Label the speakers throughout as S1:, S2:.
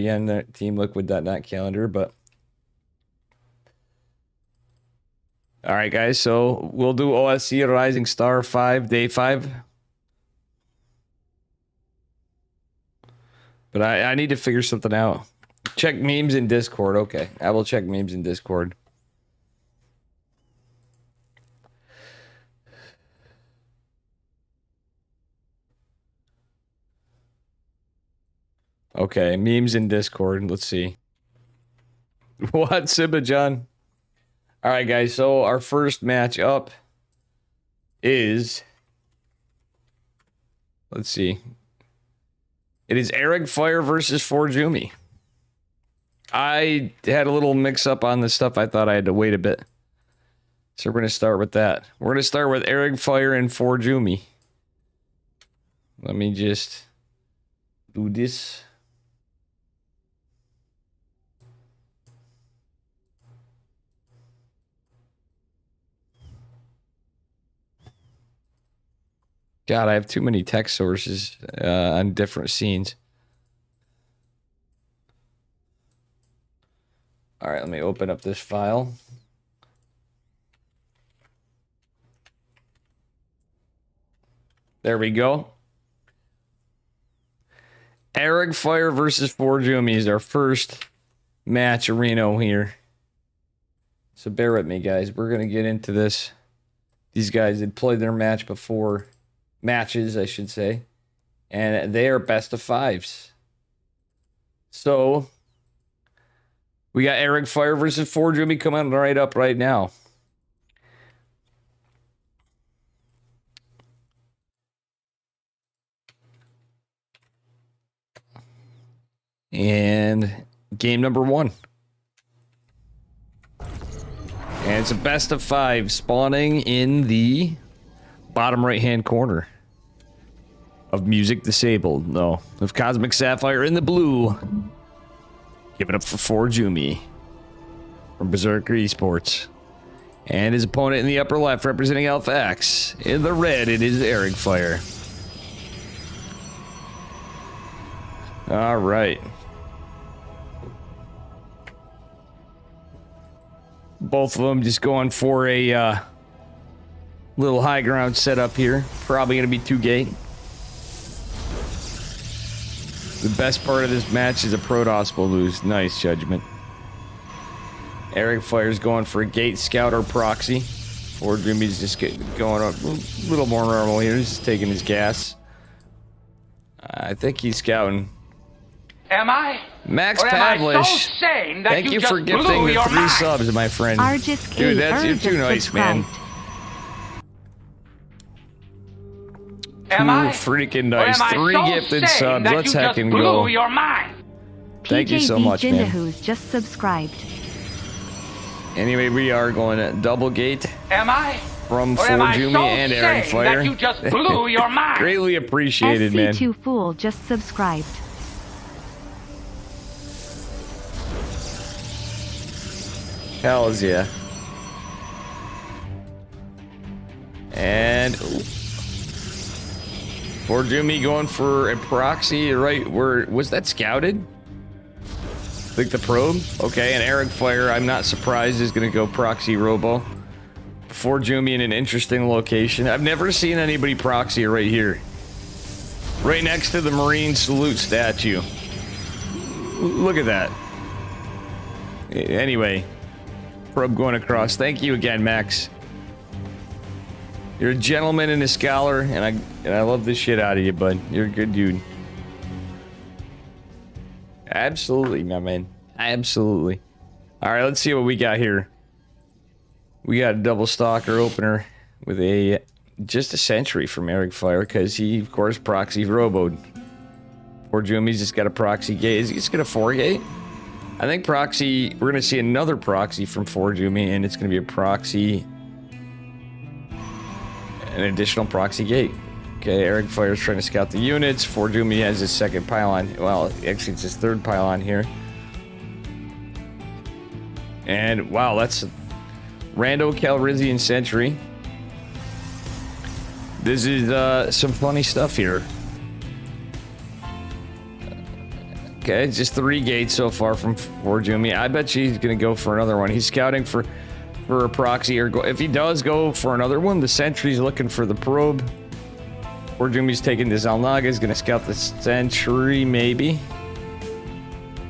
S1: ESPN Team Liquid.net calendar, but all right, guys. So we'll do OSC Rising Star 5, day 5. But I need to figure something out. Check memes in Discord. Okay, I will check memes in Discord. Okay, memes in Discord. Let's see. What, Sibba John? All right, guys. So our first match up is, let's see. It is Eric Fire versus Forjumi. I had a little mix up on this stuff. I thought I had to wait a bit. So we're going to start with that. We're going to start with Eric Fire and Forjumi. Let me just do this. God, I have too many text sources on different scenes. All right, let me open up this file. There we go. Eric Fire versus Forjumi is our first match arena here. So bear with me, guys. We're going to get into this. These guys had played their match before. Matches, I should say. And they are best of 5s. So we got Eric Fire versus Forjumi coming right up right now. And game number 1. And it's a best of 5 spawning in the bottom right-hand corner of Music Disabled. No, of Cosmic Sapphire in the blue. Give it up for Forjumi from Berserker Esports. And his opponent in the upper left, representing Alpha X. In the red, it is Eric Fire. All right. Both of them just going for a little high ground setup here. Probably going to be 2-gate. The best part of this match is a Protoss will lose. Nice judgment. Eric Fire's going for a gate scout or proxy. Forjumi's just going a little more normal here. He's just taking his gas. I think he's scouting.
S2: Am I?
S1: Max
S2: or am
S1: Pavlish,
S2: I so sane that
S1: thank you for gifting the 3 subs, my friend. Dude, you're too nice, man.
S2: Am I?
S1: Freaking nice. 3
S2: so
S1: gifted subs. Let's heckin' go.
S2: Your mind?
S1: Thank you so much, man.
S3: Who's just subscribed.
S1: Anyway, we are going to double gate.
S2: Am I?
S1: From Forjumi and Eric Fire.
S2: That you just blew your mind.
S1: Greatly appreciated, man.
S3: SC2 Fool just subscribed.
S1: Hells yeah. And Forjumi going for a proxy, right? Where was that scouted? Like the probe? Okay, and Eric Fire, I'm not surprised, is gonna go proxy robo. Forjumi in an interesting location. I've never seen anybody proxy right here. Right next to the Marine Salute statue. Look at that. Anyway, probe going across. Thank you again, Max. You're a gentleman and a scholar, and I love the shit out of you, bud. You're a good dude. Absolutely, my man. Absolutely. All right, let's see what we got here. We got a double stalker opener with just a sentry from Eric Fire, because he, of course, proxy roboed. Forjumi's just got a proxy gate. Is he just got a 4-gate? I think proxy, we're going to see another proxy from Forjumi, and it's going to be a proxy, an additional proxy gate. Okay, Eric Fire's trying to scout the units. Forjumi has his second pylon. Well, actually, it's his third pylon here. And, wow, that's a Rando Calrissian Sentry. This is some funny stuff here. Okay, it's just 3 gates so far from Forjumi. I bet you he's going to go for another one. He's scouting for a proxy, or if he does go for another one, the sentry's looking for the probe. Forjumi's taking this Alnaga. He's going to scout the sentry, maybe.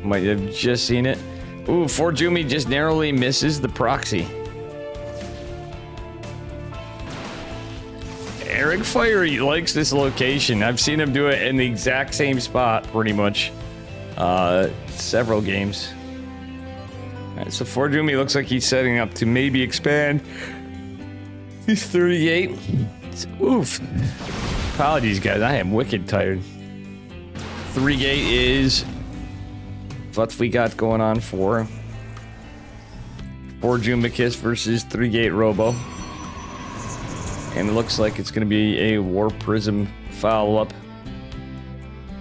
S1: Might have just seen it. Ooh, Forjumi just narrowly misses the proxy. Eric Fire, he likes this location. I've seen him do it in the exact same spot, pretty much. Several games. Alright, so Forjumi looks like he's setting up to maybe expand. He's 38. Oof. Apologies, guys. I am wicked tired. 3 gate is what we got going on for Forjumicus versus 3 gate Robo. And it looks like it's going to be a War Prism follow-up.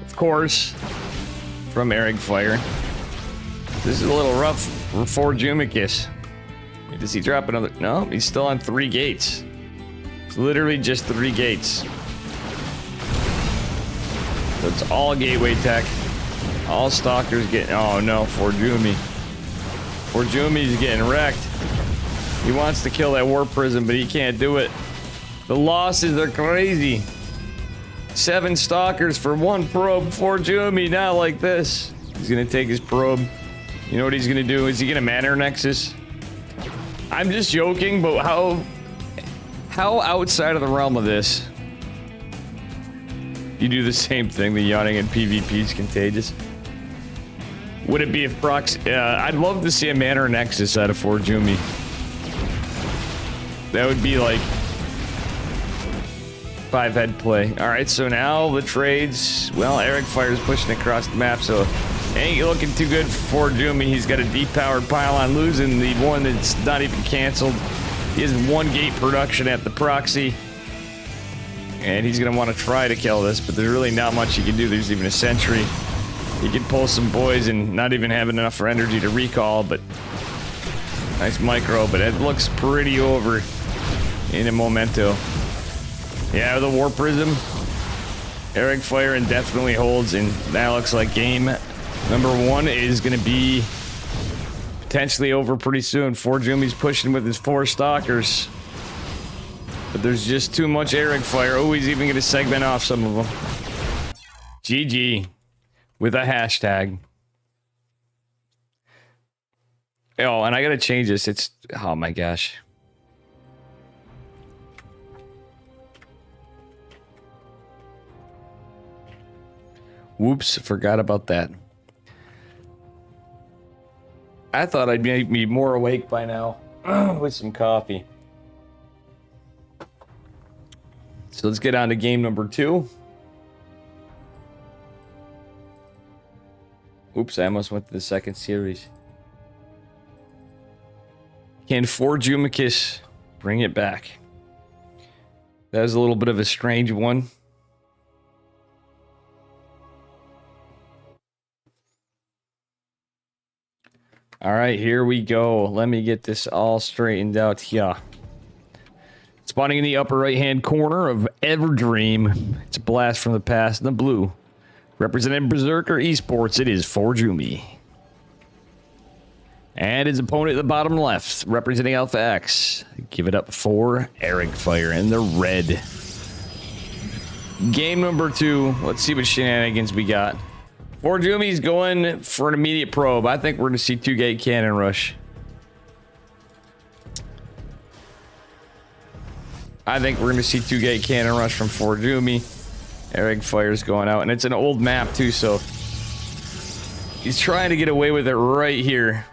S1: Of course, from Eric Fire. This is a little rough for Forjumicus. Does he drop another? No, he's still on 3 gates. It's literally just 3 gates. So it's all gateway tech. All stalkers getting... Oh no, Forjumi. Forjumi's getting wrecked. He wants to kill that War Prism, but he can't do it. The losses are crazy. 7 stalkers for 1 probe. Forjumi, not like this. He's gonna take his probe. You know what he's gonna do? Is he gonna Manor Nexus? I'm just joking, but how outside of the realm of this you do the same thing? The yawning in PvP is contagious. Would it be if proxy? I'd love to see a Manor Nexus out of Forjumi. That would be like 5-head play. All right, so now the trades. Well, Eric Fire's pushing across the map, so ain't looking too good for Forjumi. He's got a deep-powered pylon, losing the one that's not even canceled. He has 1 gate production at the proxy, and he's gonna want to try to kill this, but there's really not much he can do. There's even a sentry. He can pull some boys and not even have enough for energy to recall, but nice micro, but it looks pretty over in a momento. Yeah, the War Prism. Eric Fire indefinitely holds, and that looks like game number 1 is going to be potentially over pretty soon. Forjumi's pushing with his 4 stalkers, but there's just too much Eric Fire. Oh, he's even going to segment off some of them. GG with a hashtag. Oh, and I got to change this. It's, oh my gosh. Whoops, forgot about that. I thought I'd be more awake by now with some coffee. So let's get on to game number 2. Oops, I almost went to the second series. Can Forjumicus bring it back? That was a little bit of a strange one. All right, here we go. Let me get this all straightened out here. Spawning in the upper right-hand corner of Everdream. It's a blast from the past in the blue. Representing Berserker Esports, it is Forjumi. And his opponent at the bottom left, representing Alpha X. Give it up for Eric Fire in the red. Game number 2. Let's see what shenanigans we got. Forjumi's going for an immediate probe. I think we're going to see 2-gate cannon rush. I think we're going to see 2-gate cannon rush from Forjumi. Eric Fire's going out, and it's an old map too, so he's trying to get away with it right here.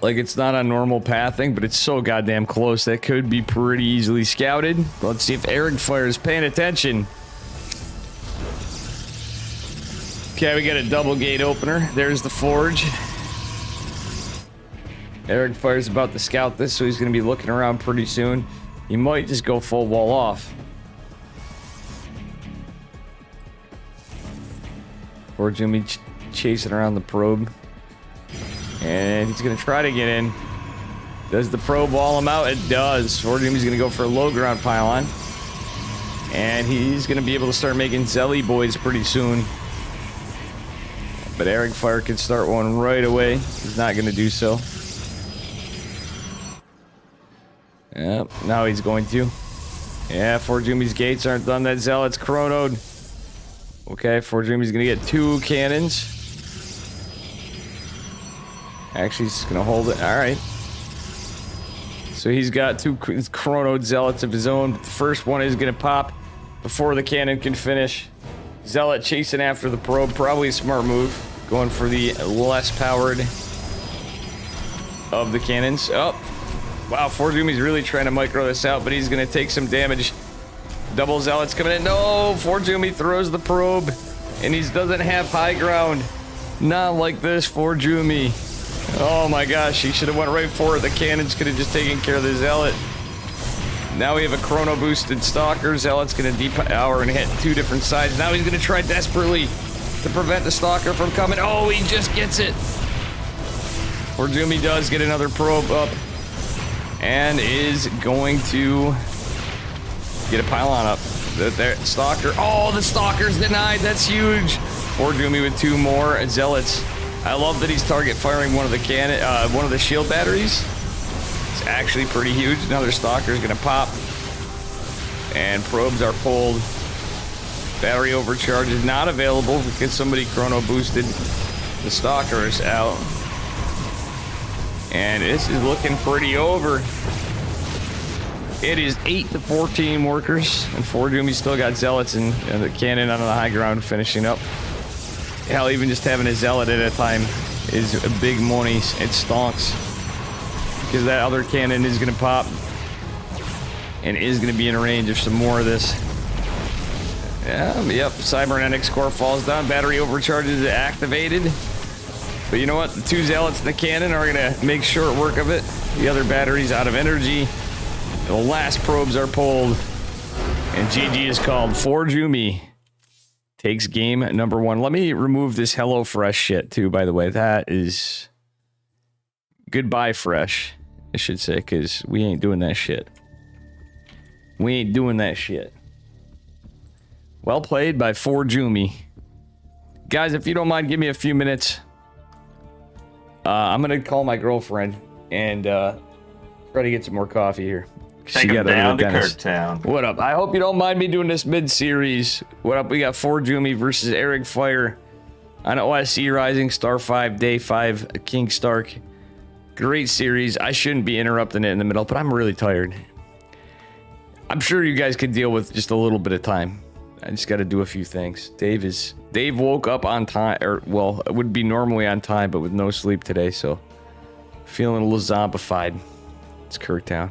S1: Like it's not a normal pathing, but it's so goddamn close that could be pretty easily scouted. Let's see if Eric Fire is paying attention. Okay, we got a double gate opener. There's the forge. Eric Fire's about to scout this, so he's going to be looking around pretty soon. He might just go full wall off. Forjumi chasing around the probe. And he's going to try to get in. Does the probe wall him out? It does. Forjumi's going to go for a low ground pylon. And he's going to be able to start making Zelly boys pretty soon. But Eric Fire can start one right away. He's not going to do so. Yep, now he's going to. Yeah, Forjumi's gates aren't done. That Zealot's chronoed. Okay, Forjumi's going to get 2 cannons. Actually, he's going to hold it. All right. So he's got 2 chronoed Zealots of his own. The first one is going to pop before the cannon can finish. Zealot chasing after the probe. Probably a smart move. Going for the less powered of the cannons. Oh. Wow, Forjumi's really trying to micro this out, but he's going to take some damage. Double Zealots coming in. No! Forjumi throws the probe, and he doesn't have high ground. Not like this, Forjumi. Oh my gosh, he should have went right for it. The cannons could have just taken care of the Zealot. Now we have a chrono boosted Stalker. Zealot's going to depower and hit 2 different sides. Now he's going to try desperately to prevent the Stalker from coming. Oh, he just gets it. Forjumi does get another probe up. And is going to get a pylon up. The Stalker. Oh, the Stalker's denied. That's huge. Forjumi with 2 more Zealots. I love that he's target firing one of the one of the shield batteries. It's actually pretty huge. Another Stalker's gonna pop. And probes are pulled. Battery overcharge is not available because somebody chrono boosted the Stalkers out. And this is looking pretty over. It is 8-14 workers, and Forjumi's still got Zealots and the cannon on the high ground finishing up. Hell, even just having a Zealot at a time is a big money. It stonks. Because that other cannon is going to pop. And is going to be in range of some more of this. Yep, Cybernetics core falls down. Battery overcharge is activated. But you know what? The 2 Zealots in the cannon are going to make short work of it. The other battery's out of energy. The last probes are pulled. And GG is called. Forjumi takes game number 1. Let me remove this HelloFresh shit, too, by the way. That is... Goodbye, Fresh, I should say, because we ain't doing that shit. We ain't doing that shit. Well played by Forjumi. Guys, if you don't mind, give me a few minutes. I'm gonna call my girlfriend and try to get some more coffee here.
S4: Take him down to Kirktown.
S1: What up? I hope you don't mind me doing this mid-series. What up? We got Forjumi versus Eric Fire on OSC Rising Star 5, Day 5, King Stark. Great series. I shouldn't be interrupting it in the middle, but I'm really tired. I'm sure you guys could deal with just a little bit of time. I just got to do a few things. Dave woke up on time, or well, it would be normally on time, but with no sleep today, so feeling a little zombified. It's Kirktown.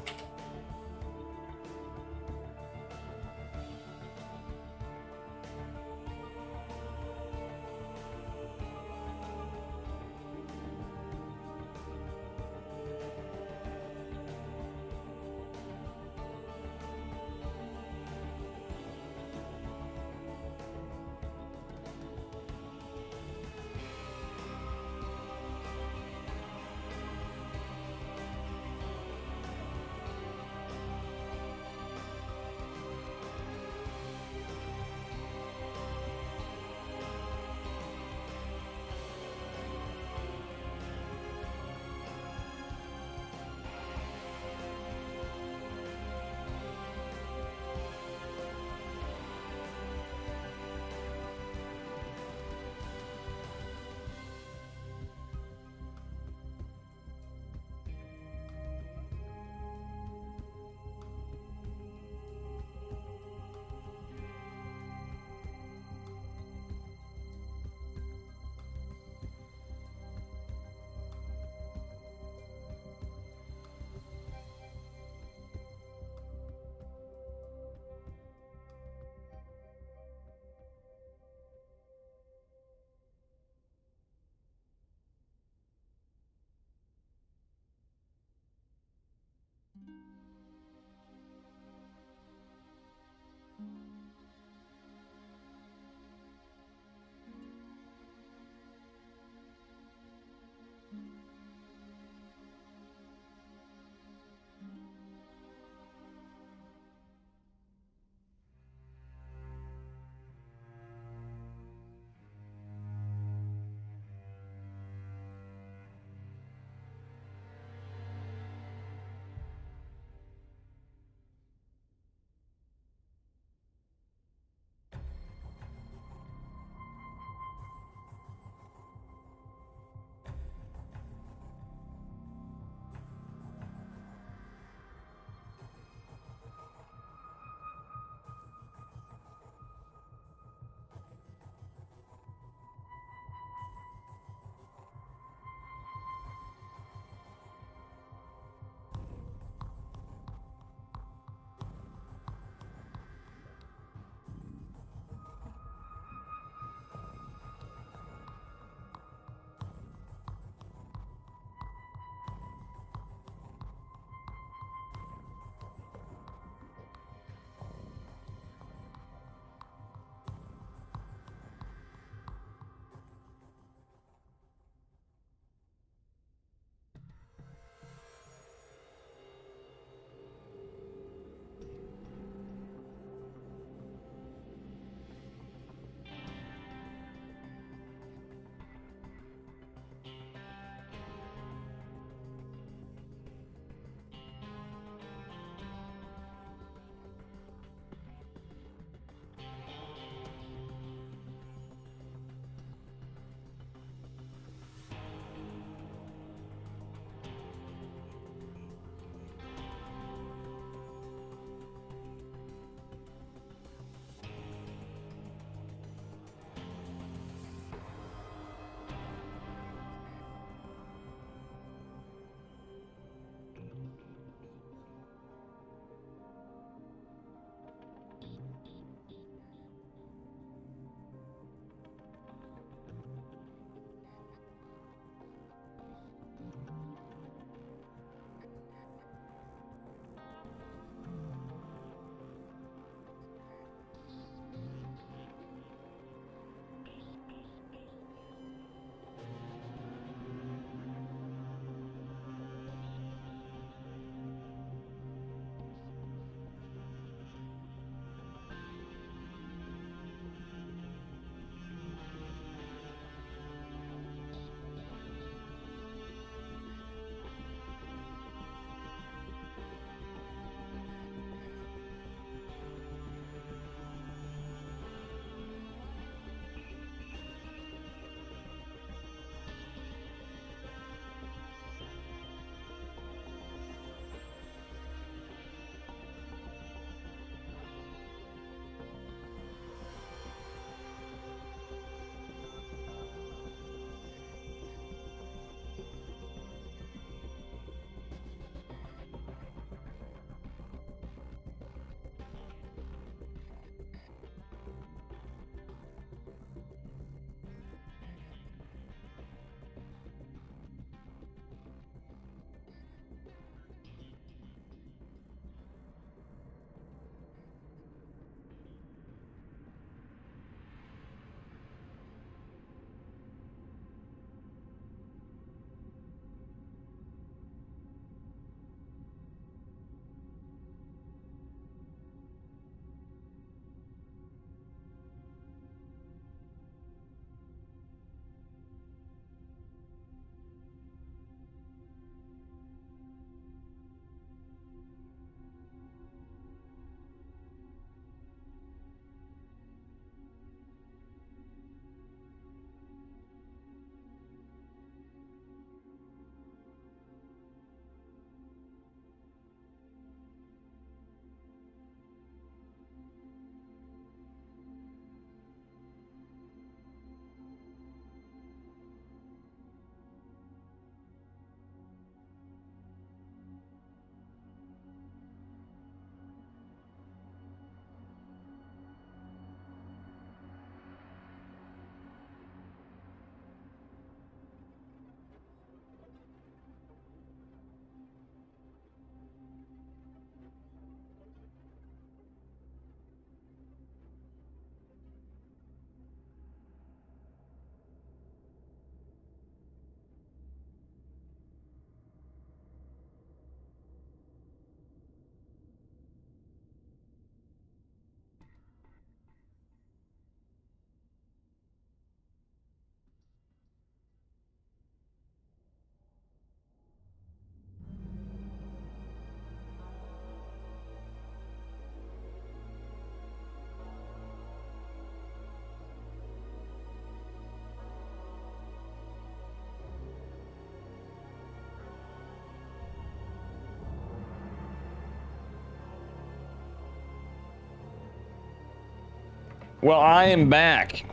S1: Well, I am back.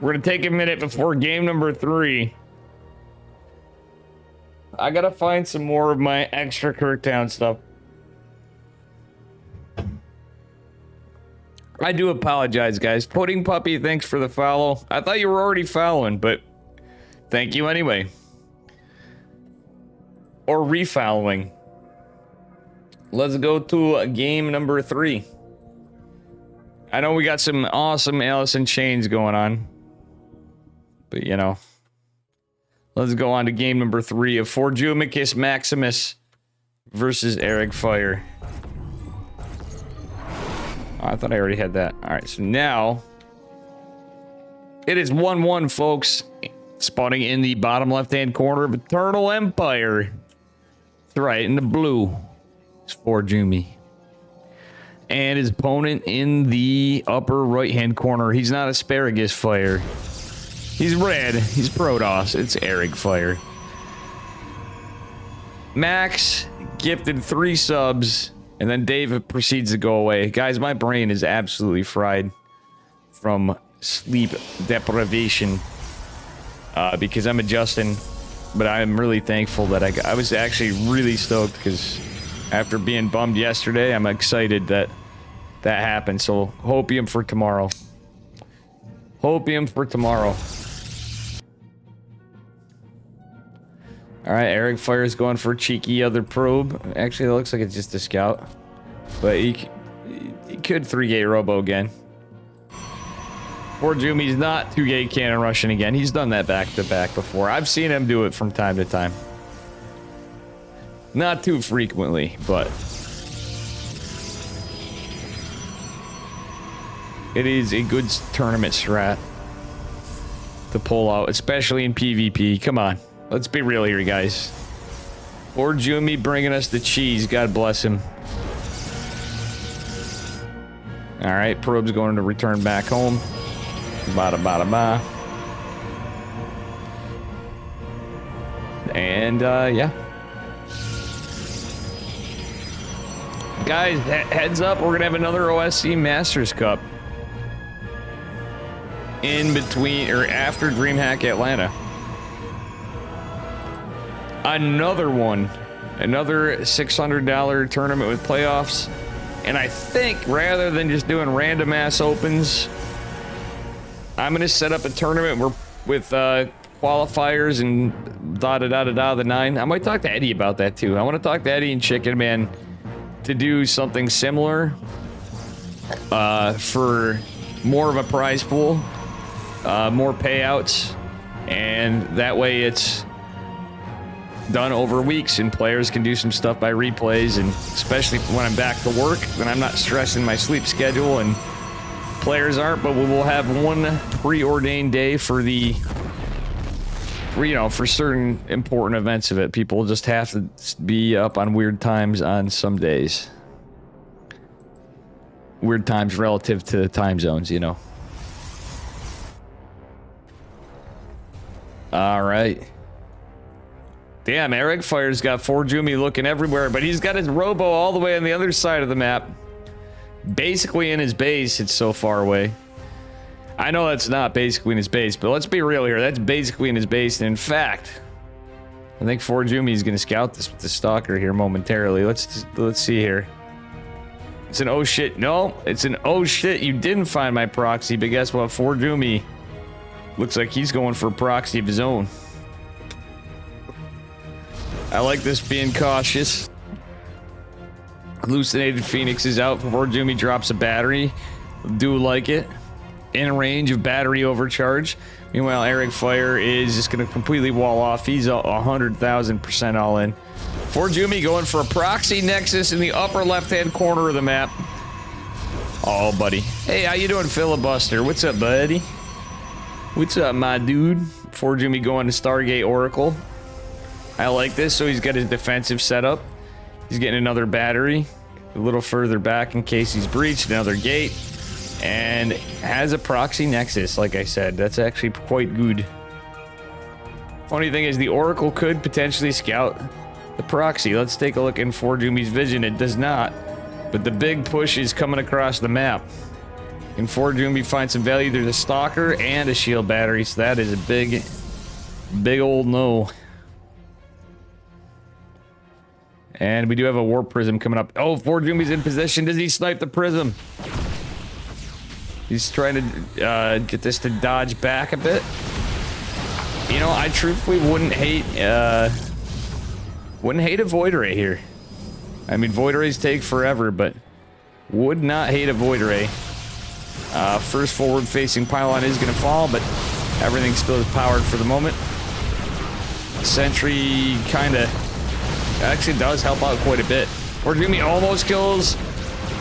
S1: We're gonna take a minute before game number 3. I gotta find some more of my extra Kirktown stuff. I do apologize, guys. Pudding Puppy, thanks for the follow. I thought you were already following, but thank you anyway. Or refollowing. Let's go to game number 3. I know we got some awesome Alice in Chains going on. But, you know. Let's go on to game number 3 of Forjumicus Maximus versus Eric Fire. Oh, I thought I already had that. Alright, so now... It is 1-1, folks. Spawning in the bottom left-hand corner of Eternal Empire. That's right, in the blue. It's Forjumi. And his opponent in the upper right-hand corner. He's not Asparagus Fire. He's red. He's Protoss. It's Eric Fire. Max gifted 3 subs. And then Dave proceeds to go away. Guys, my brain is absolutely fried from sleep deprivation. Because I'm adjusting. But I'm really thankful that I was actually really stoked because... After being bummed yesterday, I'm excited that that happened. So, hopium for tomorrow. Hopium for tomorrow. Alright, Eric Fire's going for a cheeky other probe. Actually, it looks like it's just a scout. But he could 3-gate robo again. Forjumi's not 2-gate cannon rushing again. He's done that back-to-back before. I've seen him do it from time to time. Not too frequently, but it is a good tournament strat to pull out, especially in PvP. Come on, let's be real here, guys. Forjumi bringing us the cheese. God bless him. All right, probe's going to return back home. Bada bada ba. And yeah. Guys, heads up, we're gonna have another OSC Masters Cup in between or after DreamHack Atlanta. Another one, another $600 tournament with playoffs, and I think rather than just doing random ass opens, I'm gonna set up a tournament with qualifiers and the 9. I might talk to Eddie about that too. I want to talk to Eddie and Chicken Man to do something similar for more of a prize pool, more payouts, and that way it's done over weeks and players can do some stuff by replays, and especially when I'm back to work, then I'm not stressing my sleep schedule and players aren't, but we will have one preordained day for the, you know, for certain important events of it. People just have to be up on weird times on some days. Weird times relative to time zones, you know. All right. Damn, Eric Fire's got Forjumi looking everywhere, but he's got his robo all the way on the other side of the map. Basically in his base, it's so far away. I know that's not basically in his base, but let's be real here. That's basically in his base. And in fact, I think Forjumi is going to scout this with the stalker here momentarily. Let's see here. It's an oh shit. No, it's an oh shit. You didn't find my proxy, but guess what? Forjumi looks like he's going for a proxy of his own. I like this being cautious. Hallucinated Phoenix is out. Forjumi drops a battery. Do like it. In range of battery overcharge. Meanwhile, Eric Fire is just going to completely wall off. He's 100,000% all in. Forjumi going for a proxy nexus in the upper left-hand corner of the map. Oh, buddy. Hey, how you doing, Filibuster? What's up, buddy? What's up, my dude? Forjumi going to Stargate Oracle. I like this. So he's got his defensive setup. He's getting another battery a little further back in case he's breached. Another gate. And has a proxy nexus, like I said. That's actually quite good. Funny thing is, the Oracle could potentially scout the proxy. Let's take a look in Forjumi's vision. It does not. But the big push is coming across the map. Can Forjumi find some value? There's a Stalker and a Shield Battery, so that is a big old no. And we do have a Warp Prism coming up. Oh, Forjumi's in position. Does he snipe the Prism? He's trying to get this to dodge back a bit. You know, I truthfully wouldn't hate a Void Ray here. I mean, Void Rays take forever, but would not hate a Void Ray. First forward-facing pylon is going to fall, but everything still is powered for the moment. Sentry kind of actually does help out quite a bit. Forjumi almost kills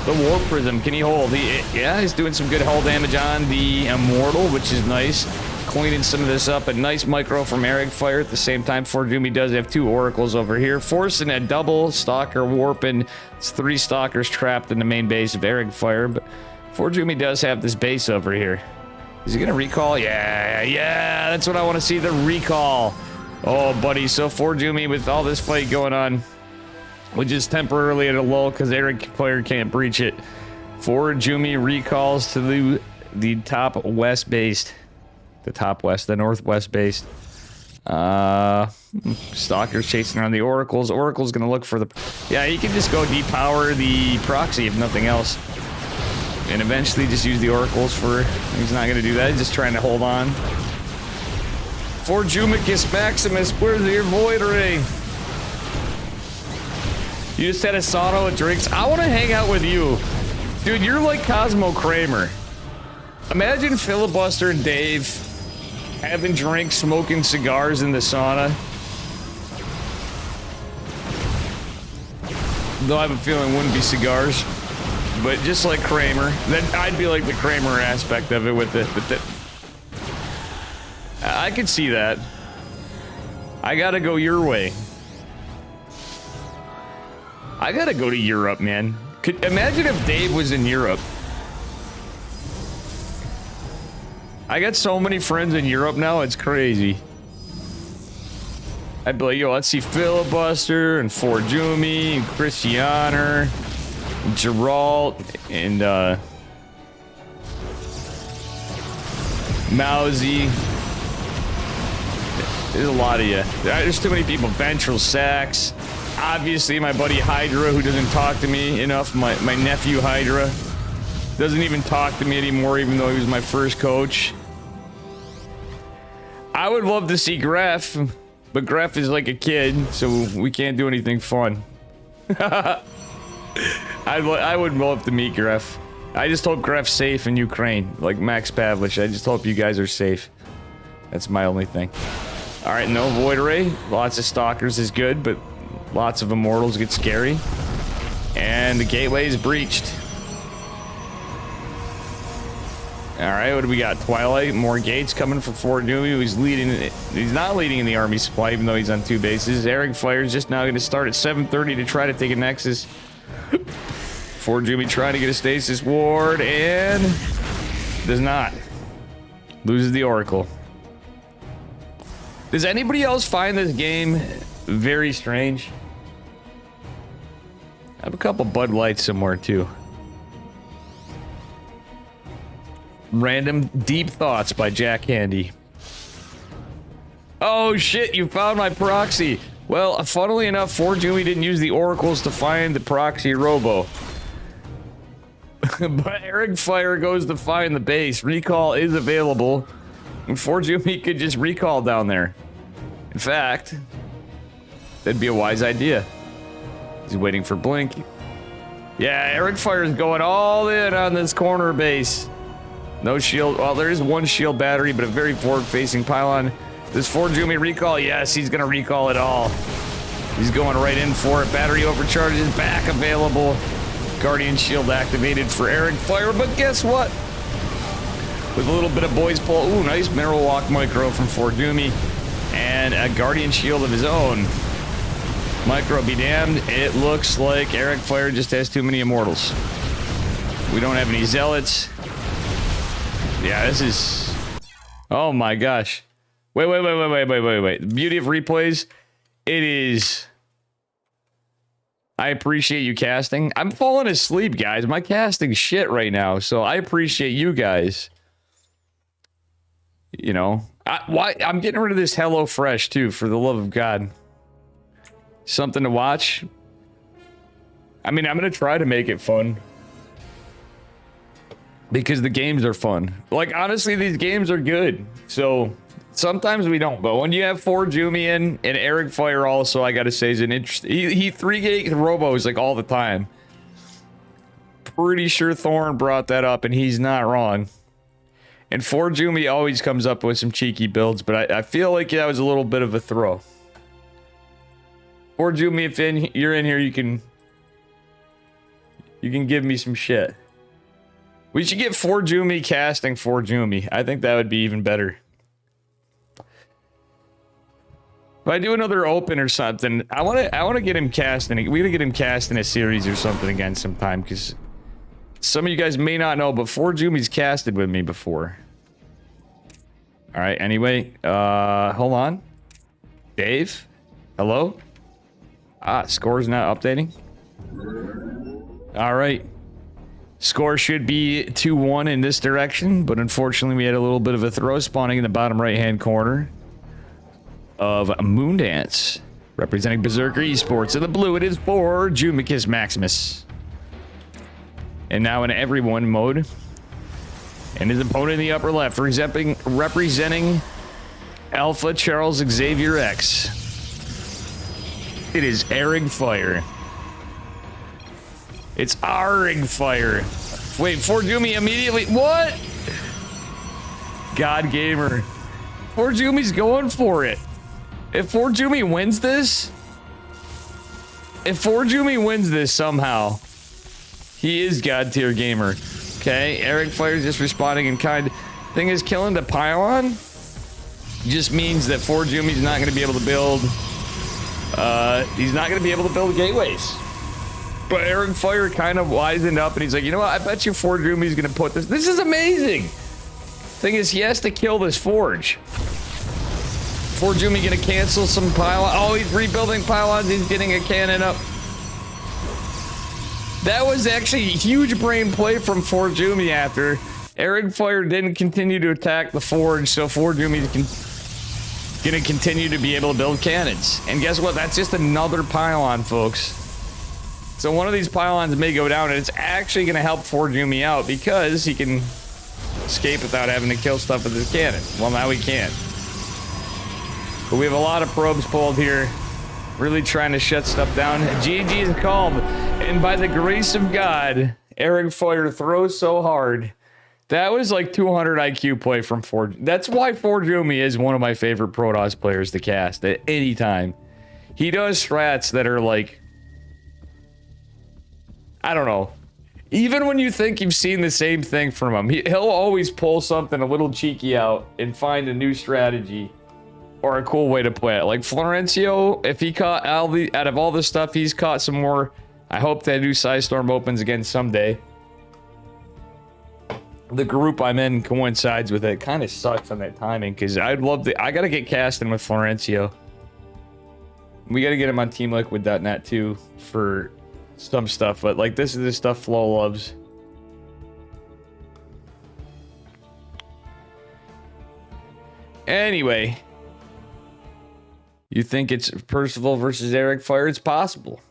S1: the Warp Prism. Can he hold? Yeah, he's doing some good hull damage on the Immortal, which is nice. Cleaning some of this up. A nice micro from Eric Fire. At the same time, Forjumi does have 2 Oracles over here. Forcing a double Stalker warping. It's 3 Stalkers trapped in the main base of Eric Fire, but Forjumi does have this base over here. Is he gonna recall? Yeah, that's what I want to see, the recall. Oh, buddy, so Forjumi with all this fight going on, which is temporarily at a lull because Eric Fire can't breach it. Forjumi recalls to the top west base. The northwest base. Stalker's chasing around the Oracles. Oracle's gonna look for the... Yeah, he can just go depower the proxy if nothing else. And eventually just use the Oracles for... He's not gonna do that, he's just trying to hold on. Forjumicus Maximus, where's your Void Ray? You just had a sauna with drinks? I wanna hang out with you. Dude, you're like Cosmo Kramer. Imagine Filibuster and Dave having drinks, smoking cigars in the sauna. Though I have a feeling it wouldn't be cigars. But just like Kramer, then I'd be like the Kramer aspect of it with it. I could see that. I gotta go your way. I gotta go to Europe, man. Imagine if Dave was in Europe. I got so many friends in Europe now, it's crazy. I'd be like, yo, let's see Filibuster and Forjumi and Christianer and Geralt and Mousy. There's a lot of you. There's too many people. Ventral Sax. Obviously, my buddy Hydra, who doesn't talk to me enough. My nephew Hydra. Doesn't even talk to me anymore, even though he was my first coach. I would love to see Graf, but Graf is like a kid, so we can't do anything fun. I would love to meet Graf. I just hope Graf's safe in Ukraine, like Max Pavlich. I just hope you guys are safe. That's my only thing. Alright, no Void Ray. Lots of Stalkers is good, but lots of Immortals get scary. And the gateway is breached. Alright, what do we got? Twilight, more gates coming for Forjumi, who's leading. He's not leading in the army supply, even though he's on 2 bases. Eric Fire's just now going to start at 7:30 to try to take a Nexus. Forjumi trying to get a stasis ward, and does not. Loses the Oracle. Does anybody else find this game very strange? I have a couple Bud Lights somewhere, too. Random Deep Thoughts by Jack Handy. Oh shit, you found my proxy. Well, funnily enough, Forjumi didn't use the Oracles to find the proxy robo. But Eric Fire goes to find the base. Recall is available. And Forjumi could just recall down there. In fact, that'd be a wise idea. He's waiting for Blink. Yeah, Eric Fire is going all in on this corner base. No shield. Well, there is 1 shield battery, but a very forward-facing pylon. Does Forjumi recall? Yes, he's going to recall it all. He's going right in for it. Battery overcharges back available. Guardian shield activated for Eric Fire, but guess what? With a little bit of boys pull. Ooh, nice mineral walk micro from Forjumi. And a Guardian shield of his own. Micro be damned. It looks like Eric Fire just has too many Immortals. We don't have any Zealots. Yeah, this is... Oh my gosh. Wait. The beauty of replays, it is I appreciate you casting. I'm falling asleep, guys. My casting's shit right now, so I appreciate you guys. You know, I'm getting rid of this HelloFresh too, for the love of God. Something to watch. I mean, I'm gonna try to make it fun because the games are fun. Like, honestly, these games are good. So sometimes we don't, but when you have 4Jumi in and Eric Fire also, I gotta say, is an interesting. He 3-gate robos like all the time. Pretty sure Thorn brought that up, and he's not wrong. And 4Jumi always comes up with some cheeky builds, but I feel like that was a little bit of a throw. 4Jumi, if you're in here, you can give me some shit. We should get 4Jumi casting 4Jumi. I think that would be even better. If I do another open or something, I want to get him casting. We gotta get him casting a series or something again sometime, because some of you guys may not know, but 4Jumi's casted with me before. All right. Anyway, hold on. Dave, hello. Score's not updating. All right. Score should be 2-1 in this direction, but unfortunately we had a little bit of a throw spawning in the bottom right-hand corner of Moondance, representing Berserker Esports. In the blue, it is for Jumicus Maximus. And now in everyone mode. And his opponent in the upper left, representing Alpha Charles Xavier X. It is Eric Fire. It's Arig Fire. Wait, 4Jumi immediately. What? God Gamer. 4Jumi's going for it. If 4Jumi wins this, somehow, he is God tier gamer. Okay, Eric Fire just responding in kind. Thing is, killing the pylon just means that 4Jumi's not going to be able to build. He's not going to be able to build gateways. But Eric Fire kind of wisened up and he's like, you know what? I bet you 4Jumi's going to put this. This is amazing. Thing is, he has to kill this forge. 4Jumi going to cancel some pylon. Oh, he's rebuilding pylons. He's getting a cannon up. That was actually a huge brain play from 4Jumi after. Eric Fire didn't continue to attack the forge, so 4Jumi's going to continue to be able to build cannons. And guess what? That's just another pylon, folks. So one of these pylons may go down, and it's actually going to help 4Jumi out because he can escape without having to kill stuff with his cannon. Well, now he can. But we have a lot of probes pulled here, really trying to shut stuff down. GG is called, and by the grace of God, Eric Fire throws so hard. That was like 200 IQ play from 4. That's why 4Jumi is one of my favorite Protoss players to cast at any time. He does strats that are like, I don't know. Even when you think you've seen the same thing from him, he'll always pull something a little cheeky out and find a new strategy or a cool way to play it. Like Florencio, if he caught out of all the stuff, he's caught some more. I hope that new Psystorm opens again someday. The group I'm in coincides with it. Kind of sucks on that timing because I'd love to. I gotta get casting with Florencio. We gotta get him on TeamLiquid.net too for some stuff, but like this is the stuff Flo loves. Anyway, you think it's Percival versus Eric Fire? It's possible,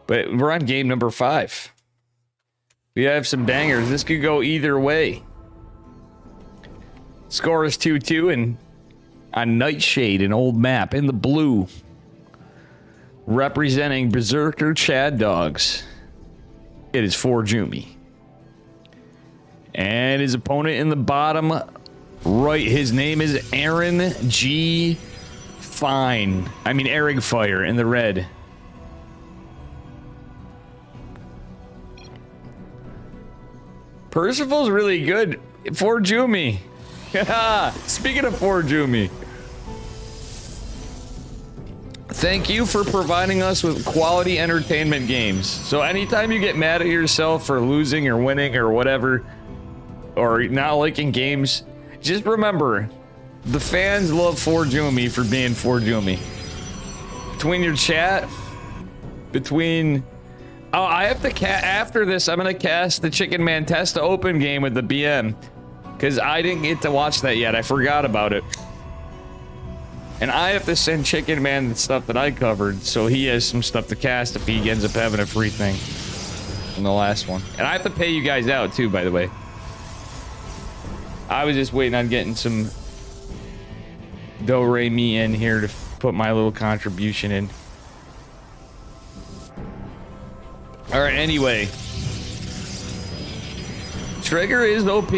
S1: but we're on game number 5. We have some bangers. This could go either way. Score is 2-2, and on Nightshade, an old map in the blue, representing Berserker Chad Dogs, it is 4Jumi. And his opponent in the bottom right, his name is Aaron G. Fine. I mean, Eric Fire in the red. Percival's really good. 4Jumi. Speaking of 4Jumi, thank you for providing us with quality entertainment games. So anytime you get mad at yourself for losing or winning or whatever, or not liking games, just remember, the fans love 4Jumi for being 4Jumi. Between your chat, between... Oh, I have to after this, I'm gonna cast the Chicken Man Test to Open game with the BM. Because I didn't get to watch that yet. I forgot about it. And I have to send Chicken Man the stuff that I covered, so he has some stuff to cast if he ends up having a free thing in the last one. And I have to pay you guys out too, by the way. I was just waiting on getting some do-re-mi in here to put my little contribution in. All right, anyway. Trigger is OP.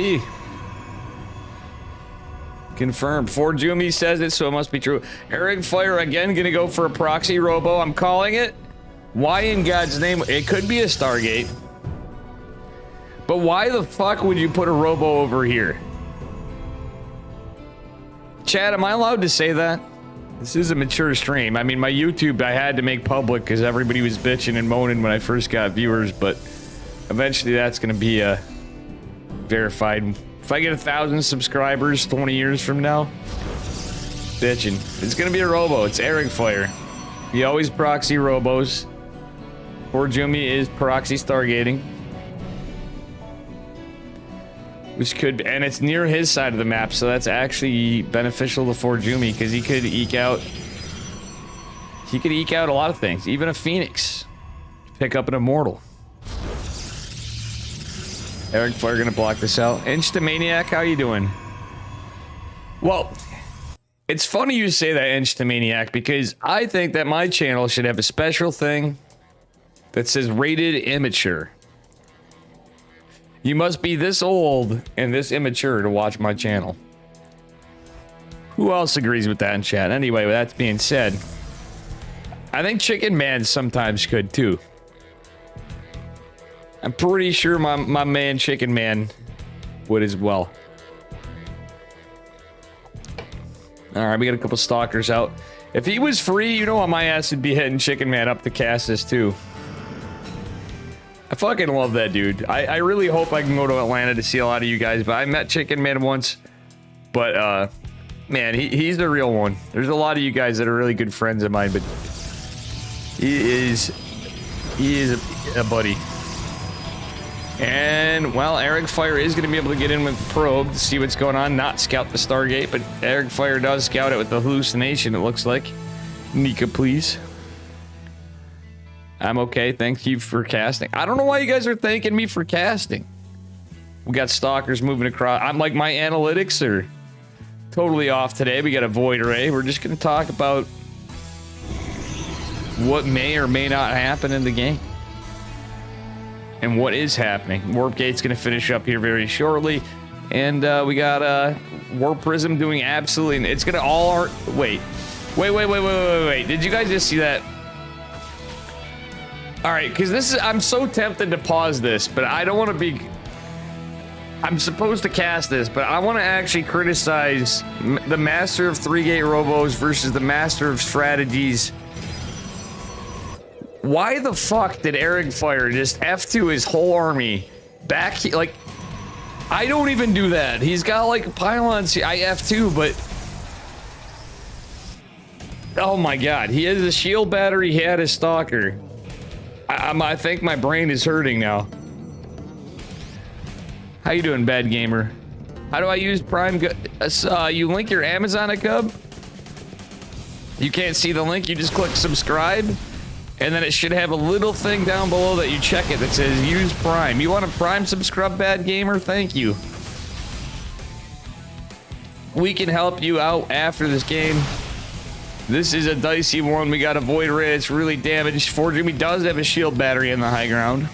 S1: Confirmed. Forjumi says it, so it must be true. Eric Fire again gonna go for a proxy robo. I'm calling it. Why in God's name? It could be a Stargate. But why the fuck would you put a robo over here? Chad, am I allowed to say that? This is a mature stream. I mean, my YouTube I had to make public because everybody was bitching and moaning when I first got viewers, but eventually that's gonna be verified. If I get 1,000 subscribers 20 years from now, bitching. It's gonna be a robo. It's Eric Fire. He always proxy robos. Forjumi is proxy stargating. Which could be, and it's near his side of the map, so that's actually beneficial to Forjumi because he could eke out a lot of things, even a Phoenix. Pick up an Immortal. Eric Fire gonna block this out. Instamaniac, how you doing? Well, it's funny you say that, Instamaniac, because I think that my channel should have a special thing that says rated immature. You must be this old and this immature to watch my channel. Who else agrees with that in chat? Anyway, with that being said, I think Chicken Man sometimes could too. I'm pretty sure my man Chicken Man would as well. Alright, we got a couple stalkers out. If he was free, you know my ass would be hitting Chicken Man up to cast this too. I fucking love that dude. I really hope I can go to Atlanta to see a lot of you guys, but I met Chicken Man once. But, man, he's the real one. There's a lot of you guys that are really good friends of mine, but he is a buddy. And, well, Eric Fire is going to be able to get in with the probe to see what's going on, not scout the Stargate, but Eric Fire does scout it with the hallucination, it looks like. Nika, please. I'm okay, thank you for casting. I don't know why you guys are thanking me for casting. We got stalkers moving across. I'm like, my analytics are totally off today. We got a void array. We're just going to talk about what may or may not happen in the game. And what is happening. Warp Gate's going to finish up here very shortly. And we got Warp Prism doing absolutely... It's going to all... Wait. Did you guys just see that? Alright, because this is... I'm so tempted to pause this, but I don't want to be... I'm supposed to cast this, but I want to actually criticize the Master of 3-Gate Robos versus the Master of Strategies. Why the fuck did Eric Fire just F2 his whole army back here? Like, I don't even do that. He's got like pylons. I F2, but... Oh my god, he has a shield battery, he had a stalker. I think my brain is hurting now. How you doing, Bad Gamer? How do I use Prime? You link your Amazon account? You can't see the link, you just click subscribe. And then it should have a little thing down below that you check it that says use Prime. You want a Prime subscribe, Bad Gamer? Thank you. We can help you out after this game. This is a dicey one. We got a void ray. It's really damaged. Forjumi does have a shield battery in the high ground.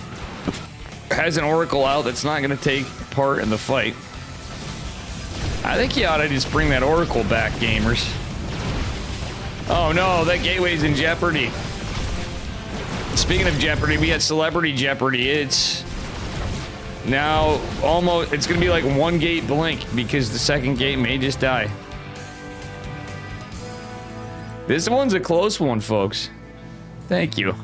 S1: Has an oracle out that's not going to take part in the fight. I think you ought to just bring that oracle back, gamers. Oh no, that gateway's in jeopardy. Speaking of jeopardy, we had celebrity jeopardy. It's now almost, it's gonna be like one gate blink because the second gate may just die. This one's a close one, folks. Thank you.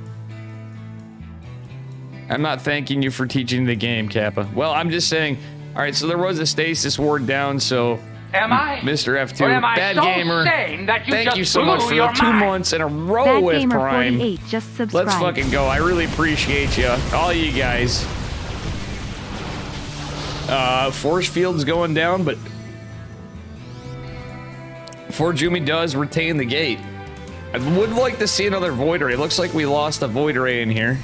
S1: I'm not thanking you for teaching the game, Kappa. Well, I'm just saying, all right, so there was a stasis ward down, so
S2: Am I?
S1: Mr. F2,
S2: Or am I
S1: Bad
S2: so
S1: Gamer.
S2: sane that you
S1: Thank
S2: just
S1: you so much
S2: blew
S1: for
S2: your
S1: the 2
S2: mind?
S1: months in a row
S3: Bad
S1: with
S3: Gamer
S1: Prime.
S3: 48 just subscribed.
S1: Let's fucking go. I really appreciate you, all you guys. Force field's going down, but Forjumi does retain the gate. I would like to see another Void Ray. It looks like we lost a Void Ray in here.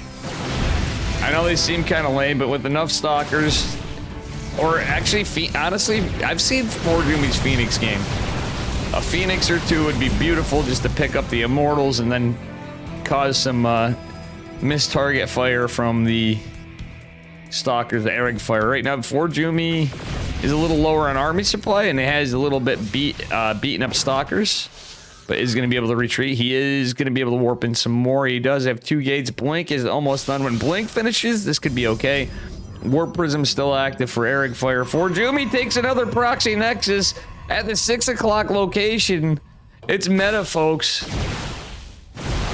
S1: I know they seem kind of lame, but with enough Stalkers, or actually, honestly, I've seen Forjumi's Phoenix game. A Phoenix or two would be beautiful just to pick up the Immortals and then cause some missed target fire from the Stalkers, the Eric fire. Right now, Forjumi is a little lower on army supply and it has a little bit beaten up Stalkers, but is going to be able to retreat. He is going to be able to warp in some more. He does have 2 gates. Blink is almost done. When Blink finishes, this could be okay. Warp Prism still active for Eric fire. Forjumi takes another proxy nexus at the 6 o'clock location. It's meta, folks.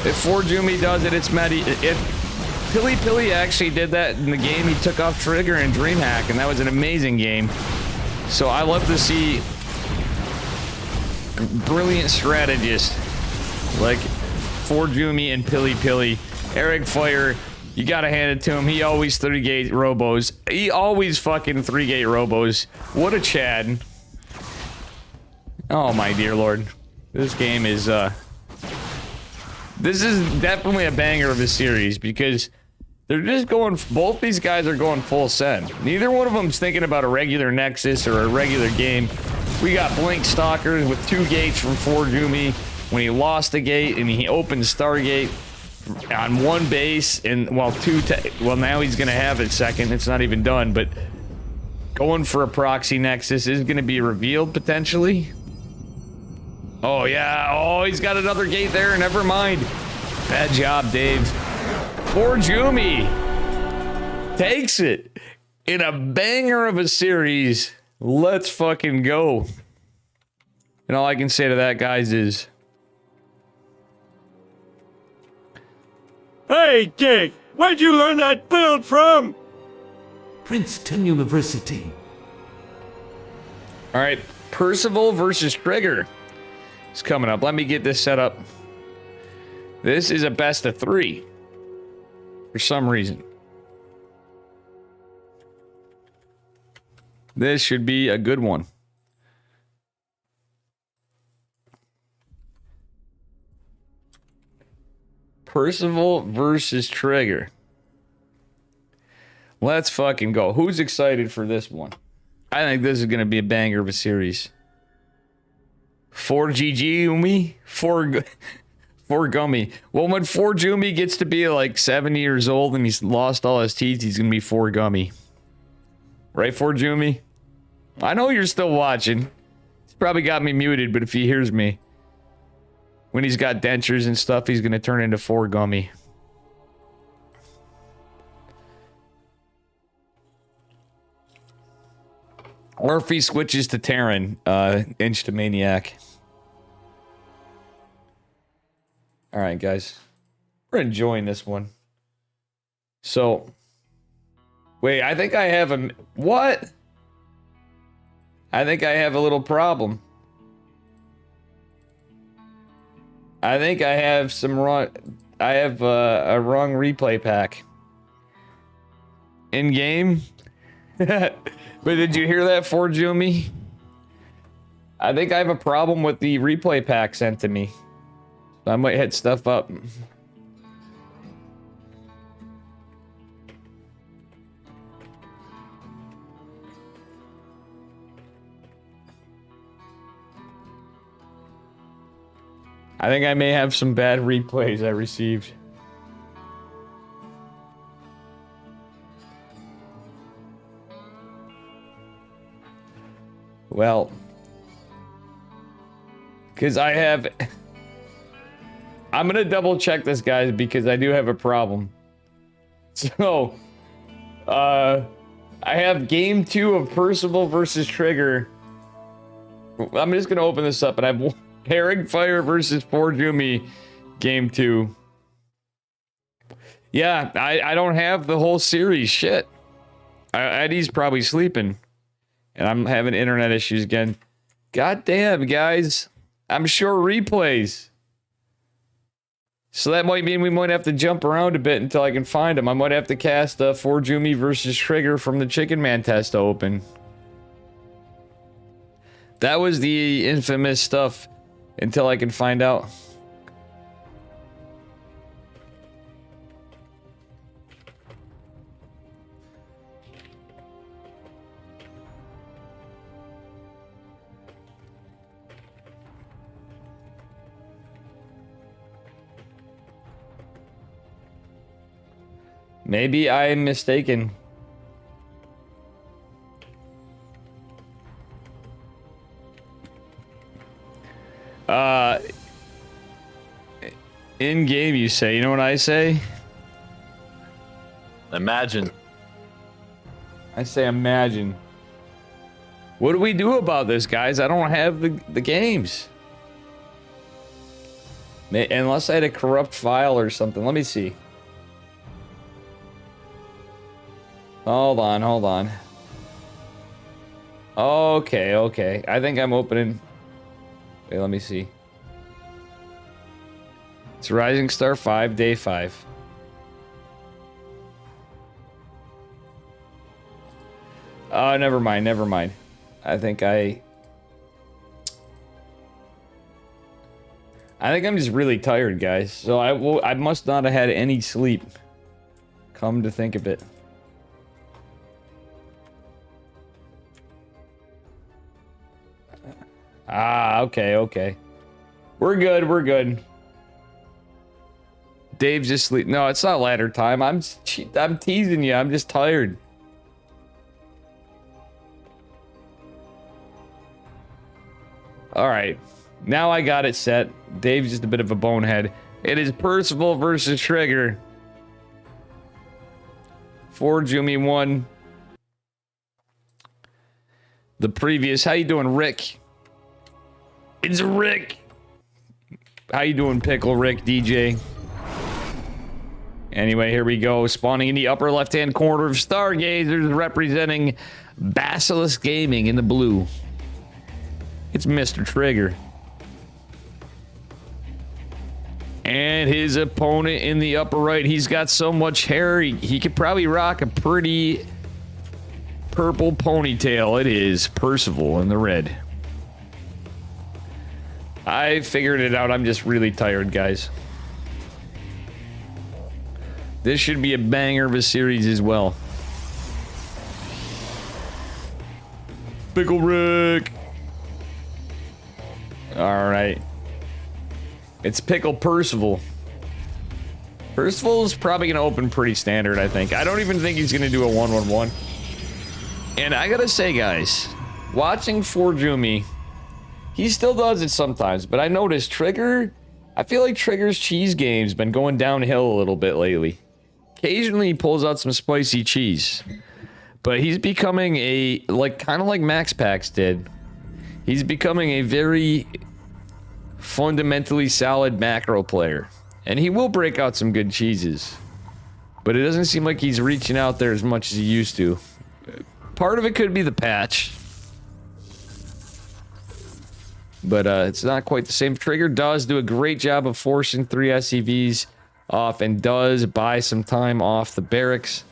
S1: If Forjumi does it, it's meta. Pilly Pilly actually did that in the game. He took off Trigger and DreamHack, and that was an amazing game. So I love to see brilliant strategists like Forjumi and Pilly Pilly. Eric Fire, you gotta hand it to him. He always 3-gate robos. He always fucking 3-gate robos. What a Chad. Oh my dear lord. This game is, this is definitely a banger of a series because they're just going, both these guys are going full send. Neither one of them's thinking about a regular Nexus or a regular game. We got Blink Stalkers with 2 gates from Forjumi when he lost a gate and he opened Stargate on 1 base and well now he's gonna have it second. It's not even done, but going for a proxy Nexus is gonna be revealed potentially. Oh yeah, oh he's got another gate there, never mind. Bad job, Dave. Forjumi takes it in a banger of a series. Let's fucking go. And all I can say to that, guys, is...
S5: Hey, Jake! Where'd you learn that build from?
S6: Princeton University.
S1: Alright, Percival versus Trigger is coming up. Let me get this set up. This is a best of 3. For some reason. This should be a good one. Percival versus Trigger. Let's fucking go. Who's excited for this one? I think this is going to be a banger of a series. 4GG, 4 Gummy. Well, when Forjumi gets to be like 70 years old and he's lost all his teeth, he's going to be 4 Gummy. Right, Forjumi? I know you're still watching. He's probably got me muted, but if he hears me, when he's got dentures and stuff, he's going to turn into 4 Gummy. Or if he switches to Terran, Inch to Maniac. Alright, guys. We're enjoying this one. So... Wait, I think I have a... What? I think I have a little problem. I think I have some wrong... I have a wrong replay pack. In game? But did you hear that, Forjumi? I think I have a problem with the replay pack sent to me. I might hit stuff up. I think I may have some bad replays I received. Well, because I have... I'm gonna double check this, guys, because I do have a problem. So, I have game 2 of Percival versus Trigger. I'm just gonna open this up, and I have Herring Fire versus Forjumi game 2. Yeah, I don't have the whole series. Shit. Eddie's probably sleeping. And I'm having internet issues again. God damn, guys. I'm sure replays. So that might mean we might have to jump around a bit until I can find him. I might have to cast Forjumi versus Trigger from the Chicken Man test to open. That was the infamous stuff until I can find out. Maybe I'm mistaken. In game, you say. You know what I say?
S4: Imagine.
S1: I say imagine. What do we do about this, guys? I don't have the games. Unless I had a corrupt file or something. Let me see. Hold on. Okay. I think I'm opening. Wait, let me see. It's Rising Star 5, day 5. Oh, never mind. I think I'm just really tired, guys. So I must not have had any sleep. Come to think of it. Ah, okay. We're good. Dave's just sleep. No, it's not ladder time. I'm teasing you. I'm just tired. All right. Now I got it set. Dave's just a bit of a bonehead. It is Percival versus Trigger. Forjumi won the previous. How you doing, Rick? It's Rick. How you doing, Pickle Rick DJ? Anyway, here we go. Spawning in the upper left-hand corner of Stargazers, representing Basilisk Gaming in the blue. It's Mr. Trigger. And his opponent in the upper right, he's got so much hair, he could probably rock a pretty purple ponytail. It is Percival in the red. I figured it out. I'm just really tired, guys. This should be a banger of a series as well. Pickle Rick. All right. It's Pickle Percival. Percival's probably going to open pretty standard, I think. I don't even think he's going to do a 1-1-1. And I got to say, guys, watching Forjumi, he still does it sometimes, but I noticed Trigger, I feel like Trigger's cheese game's been going downhill a little bit lately. Occasionally he pulls out some spicy cheese, but he's becoming a, kind of like Max Pax did. He's becoming a very fundamentally solid macro player, and he will break out some good cheeses, but it doesn't seem like he's reaching out there as much as he used to. Part of it could be the patch, but it's not quite the same. Trigger does do a great job of forcing 3 SCVs off and does buy some time off the barracks,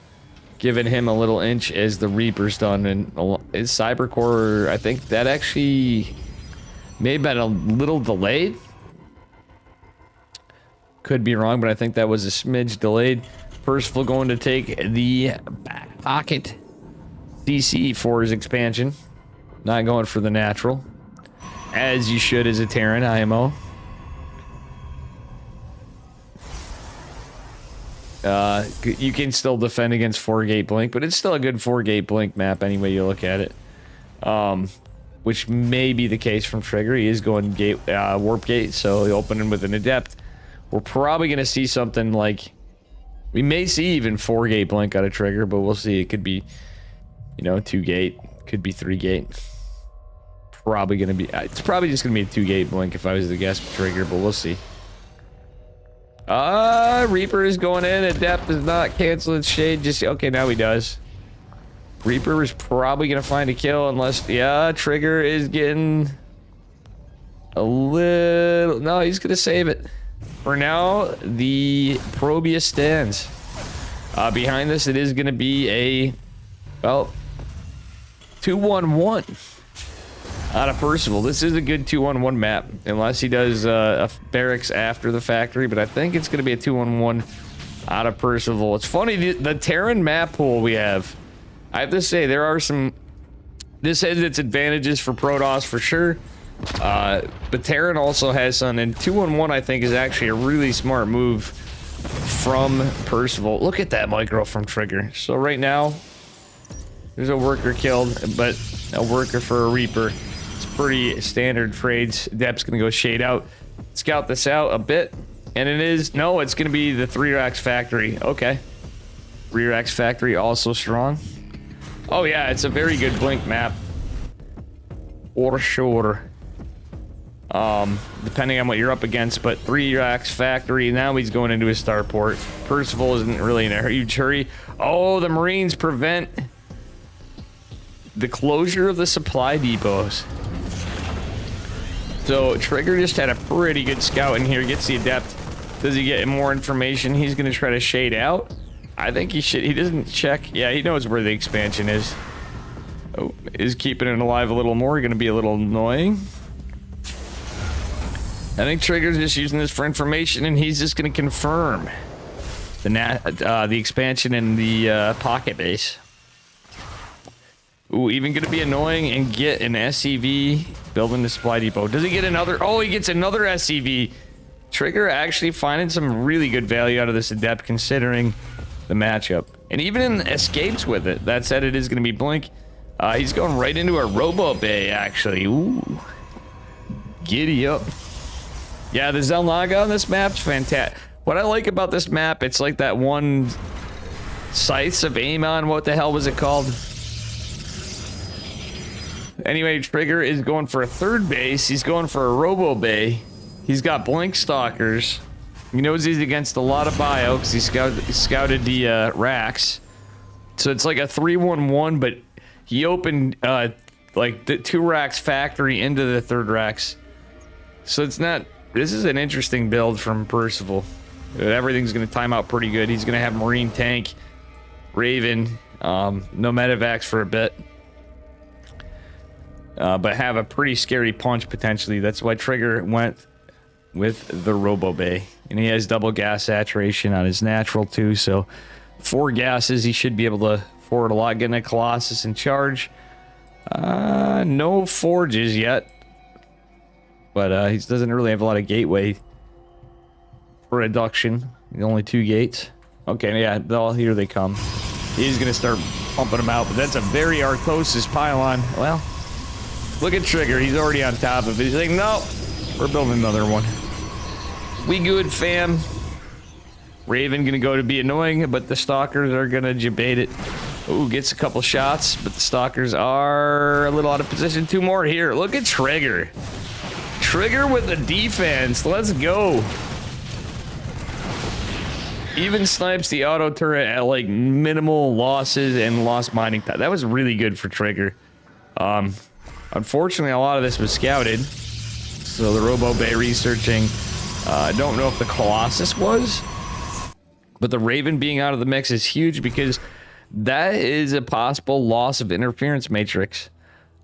S1: giving him a little inch as the Reaper's done. And his Cybercore, I think that actually may have been a little delayed. Could be wrong, but I think that was a smidge delayed. Percival going to take the back pocket DC for his expansion. Not going for the natural. As you should as a Terran IMO. You can still defend against 4-gate blink, but it's still a good 4-gate blink map any way you look at it. Which may be the case from Trigger. He is going gate, warp gate, so he'll open in with an adept. We're probably going to see something like, we may see even 4-gate blink out of Trigger, but we'll see. It could be, 2-gate, could be 3-gate. Probably going to be, it's probably just going to be a 2-gate blink if I was to guess Trigger, but we'll see. Reaper is going in. Adept does not cancel its shade. Just, okay, now he does. Reaper is probably going to find a kill unless, yeah, Trigger is getting a little... No, he's going to save it. For now, the Probius stands. Behind this, it is going to be a... Well, 2-1-1 out of Percival. This is a good 2-1-1 map, unless he does a barracks after the factory, but I think it's going to be a 2-1-1 out of Percival. It's funny, the Terran map pool we have, I have to say, there are some... This has its advantages for Protoss for sure, but Terran also has some, and 2-1-1 I think is actually a really smart move from Percival. Look at that micro from Trigger. So right now, there's a worker killed, but a worker for a Reaper. It's pretty standard trades. Dep's gonna go shade out, scout this out a bit, and it is, no, it's gonna be the 3 racks factory. Okay. 3 racks factory also strong. Oh yeah, it's a very good blink map. Or sure. Depending on what you're up against, but 3 racks factory. Now he's going into his starport. Percival isn't really in a huge hurry. Oh, the Marines prevent the closure of the supply depots. So Trigger just had a pretty good scout in here. Gets the adept. Does he get more information? He's gonna try to shade out. I think he should. He doesn't check. Yeah, he knows where the expansion is. Oh, is keeping it alive a little more. Going to be a little annoying. I think Trigger's just using this for information, and he's just going to confirm the expansion in the pocket base. Ooh, even going to be annoying and get an SCV building the supply depot. Does he get another? Oh, he gets another SCV. Trigger actually finding some really good value out of this adept, considering the matchup, and even in escapes with it. That said, it is going to be blink. He's going right into a robo bay, actually. Ooh, giddy up. Yeah, the Zelnaga on this map's fantastic. What I like about this map, it's like that one Scythes of Amon. What the hell was it called? Anyway, Trigger is going for a 3rd base. He's going for a robo bay. He's got blink stalkers. He knows he's against a lot of bio because he scouted the racks. So it's like a 3-1-1, but he opened like the 2 racks factory into the 3rd racks. So it's not... This is an interesting build from Percival. Everything's going to time out pretty good. He's going to have Marine tank, Raven, no medevacs for a bit. But have a pretty scary punch potentially. That's why Trigger went with the Robo Bay. And he has double gas saturation on his natural too, so 4 gases, he should be able to forward a lot. Getting a Colossus in charge. No forges yet, but he doesn't really have a lot of gateway for reduction. Only 2 gates. Okay, yeah, here they come. He's gonna start pumping them out, but that's a very Arthrosis pylon. Well, look at Trigger, he's already on top of it. He's like, no, we're building another one. We good, fam. Raven gonna go to be annoying, but the Stalkers are gonna debate it. Ooh, gets a couple shots, but the Stalkers are a little out of position. 2 more here. Look at Trigger. Trigger with the defense. Let's go. Even snipes the auto turret at like minimal losses and lost mining time. That was really good for Trigger. Unfortunately, a lot of this was scouted. So the Robo Bay researching. I don't know if the Colossus was, but the Raven being out of the mix is huge because that is a possible loss of interference matrix.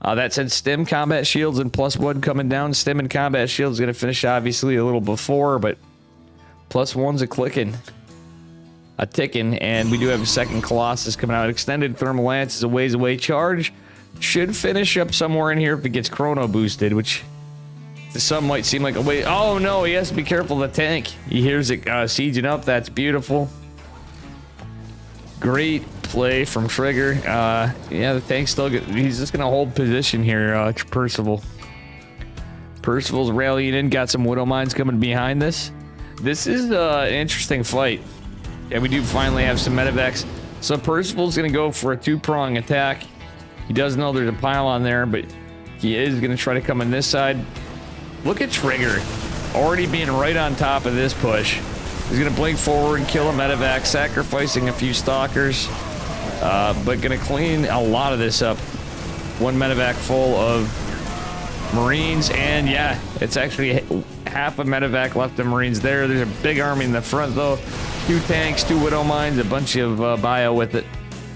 S1: That said, stim combat shields and +1 coming down. Stim and combat shields going to finish obviously a little before, but +1's a clicking, a ticking, and we do have a second Colossus coming out. Extended thermal lance is a ways away charge. Should finish up somewhere in here if it gets chrono boosted, which to some might seem like a way. Oh no, he has to be careful of the tank. He hears it sieging up. That's beautiful. Great play from Trigger. Yeah, the tank's still good. He's just gonna hold position here. Percival. Percival's rallying in. Got some Widow Mines coming behind this. This is an interesting fight. And we do finally have some medevacs. So Percival's gonna go for a 2-prong attack. He does know there's a pylon there, but he is gonna try to come in this side. Look at Trigger, already being right on top of this push. He's gonna blink forward and kill a medevac, sacrificing a few stalkers, but gonna clean a lot of this up. 1 medevac full of Marines, and yeah, it's actually half a medevac left of Marines there. There's a big army in the front, though. 2 tanks, 2 Widow Mines, a bunch of bio with it.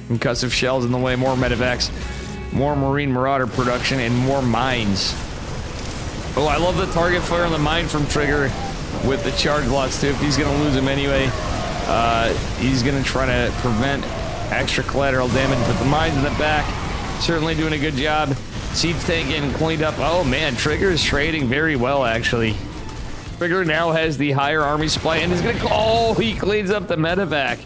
S1: Concussive shells in the way, more medevacs, more Marine Marauder production, and more mines. Oh, I love the target fire on the mine from Trigger with the charge lots, too. If he's going to lose him anyway, he's going to try to prevent extra collateral damage. But the mines in the back, certainly doing a good job. Siege tank getting cleaned up. Oh, man, Trigger is trading very well, actually. Trigger now has the higher army supply and is going to... Oh, he cleans up the medevac.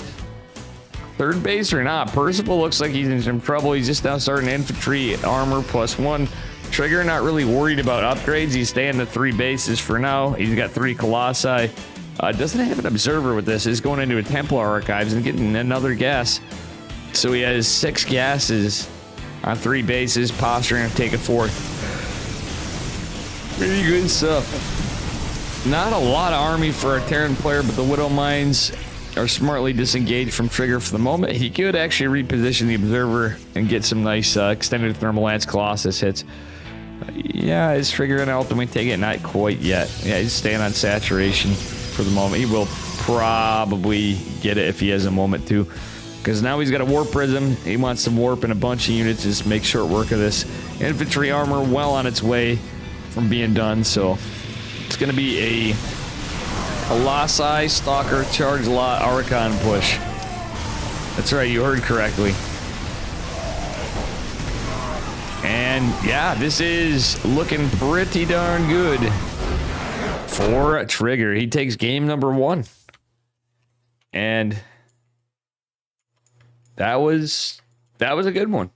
S1: Third base or not? Percival looks like he's in some trouble. He's just now starting infantry armor +1. Trigger not really worried about upgrades. He's staying to 3 bases for now. He's got 3 Colossi. Doesn't have an observer with this. He's going into a Templar archives and getting another gas. So he has 6 gases on 3 bases. Posturing to take a 4th. Pretty good stuff. Not a lot of army for a Terran player, but the Widow Mines are smartly disengaged from Trigger for the moment. He could actually reposition the observer and get some nice extended thermal lance Colossus hits. Yeah, is Trigger gonna ultimately take it? Not quite yet. Yeah, he's staying on saturation for the moment. He will probably get it if he has a moment to, because now he's got a warp prism. He wants to warp in a bunch of units, just make short work of this. Infantry armor well on its way from being done, so it's gonna be a Colossi Stalker Charge Lot Archon push. That's right, you heard correctly. And yeah, this is looking pretty darn good for Trigger. He takes game number 1. And that was a good one.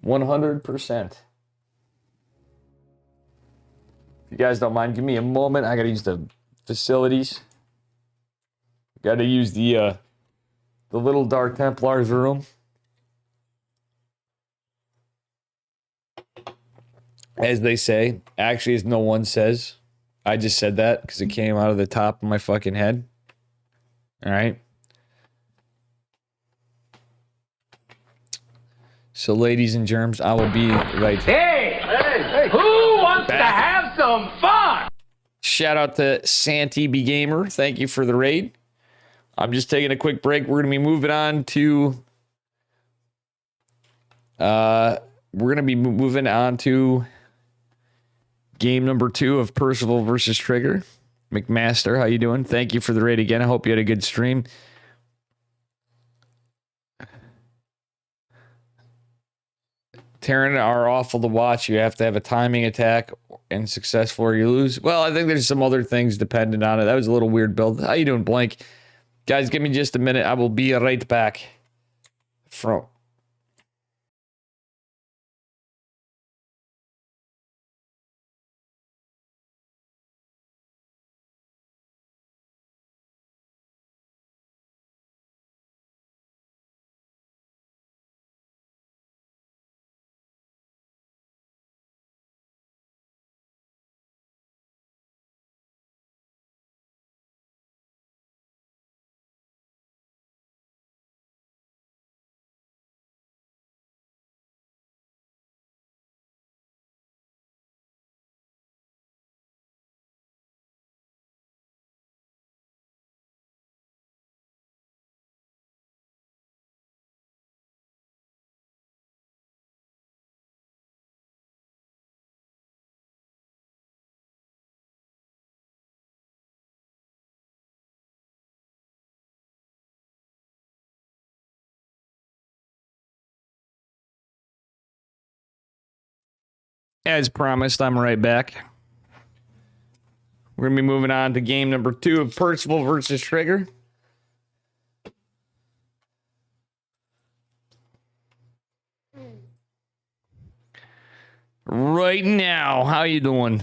S1: 100%. If you guys don't mind, give me a moment. I gotta use the facilities. Gotta use the little Dark Templar's room. As they say, actually, as no one says. I just said that because it came out of the top of my fucking head. All right. So, ladies and germs, I will be right.
S2: Hey, who wants to have some fun?
S1: Shout out to Santi B Gamer. Thank you for the raid. I'm just taking a quick break. We're gonna be moving on to. Game number 2 of Percival versus Trigger. McMaster, how you doing? Thank you for the raid again. I hope you had a good stream. Terran are awful to watch. You have to have a timing attack and successful or you lose. Well, I think there's some other things dependent on it. That was a little weird build. How you doing, Blank? Guys, give me just a minute. I will be right back. From... As promised, I'm right back. We're going to be moving on to game number 2 of Percival versus Trigger. Right now, how you doing?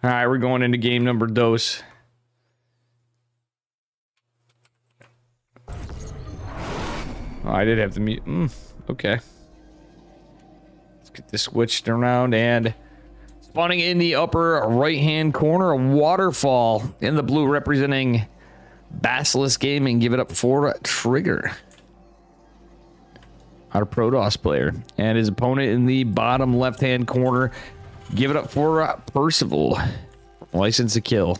S1: All right, we're going into game number 2. Oh, I did have to mute. Okay. Get this switched around and spawning in the upper right hand corner, a waterfall in the blue representing Basilisk Gaming. Give it up for Trigger. our Protoss player. And his opponent in the bottom left-hand corner, give it up for Percival. License to kill.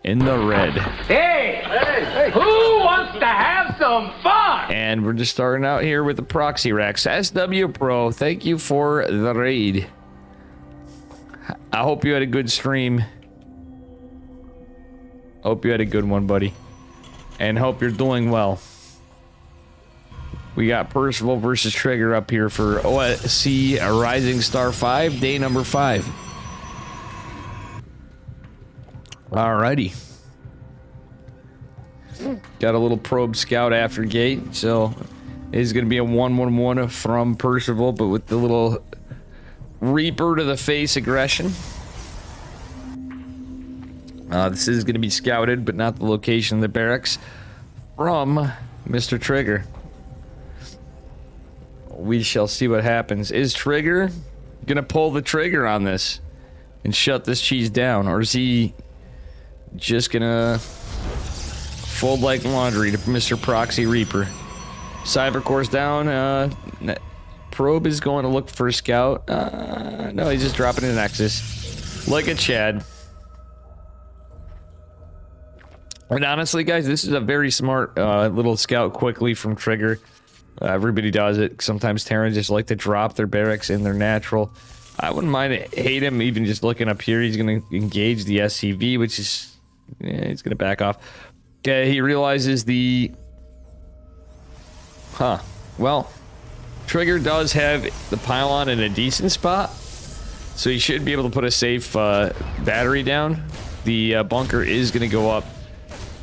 S1: In the red.
S2: Hey, who wants to have some fun?
S1: And we're just starting out here with the Proxy Racks. SW Pro, thank you for the raid. I hope you had a good stream. Hope you had a good one, buddy. And hope you're doing well. We got Percival versus Trigger up here for OSC Rising Star 5, day number 5. Alrighty. Got a little probe scout after gate, so it's going to be a 1-1-1 from Percival, but with the little Reaper to the face aggression. This is going to be scouted, but not the location of the barracks from Mr. Trigger. We shall see what happens. Is Trigger going to pull the trigger on this and shut this cheese down? Or is he just going to fold like laundry to Mr. Proxy Reaper? Cyber course down. Probe is going to look for a scout. No, he's just dropping an Nexus. Like a Chad. And honestly, guys, this is a very smart little scout quickly from Trigger. Everybody does it. Sometimes Terrans just like to drop their barracks in their natural. I wouldn't mind hate him even just looking up here. He's going to engage the SCV, which is... he's going to back off. Okay, he realizes the... Well, Trigger does have the pylon in a decent spot. So he should be able to put a safe battery down. The bunker is going to go up.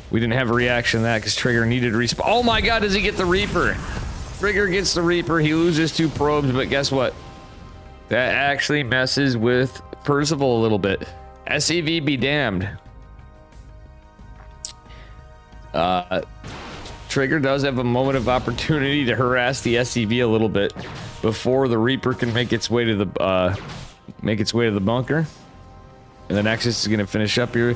S1: We didn't have a reaction to that because Trigger needed to respawn. Oh my god, does he get the Reaper? Trigger gets the Reaper. He loses 2 probes, but guess what? That actually messes with Percival a little bit. SCV be damned. Trigger does have a moment of opportunity to harass the SCV a little bit before the Reaper can make its way to the bunker. And the Nexus is going to finish up here.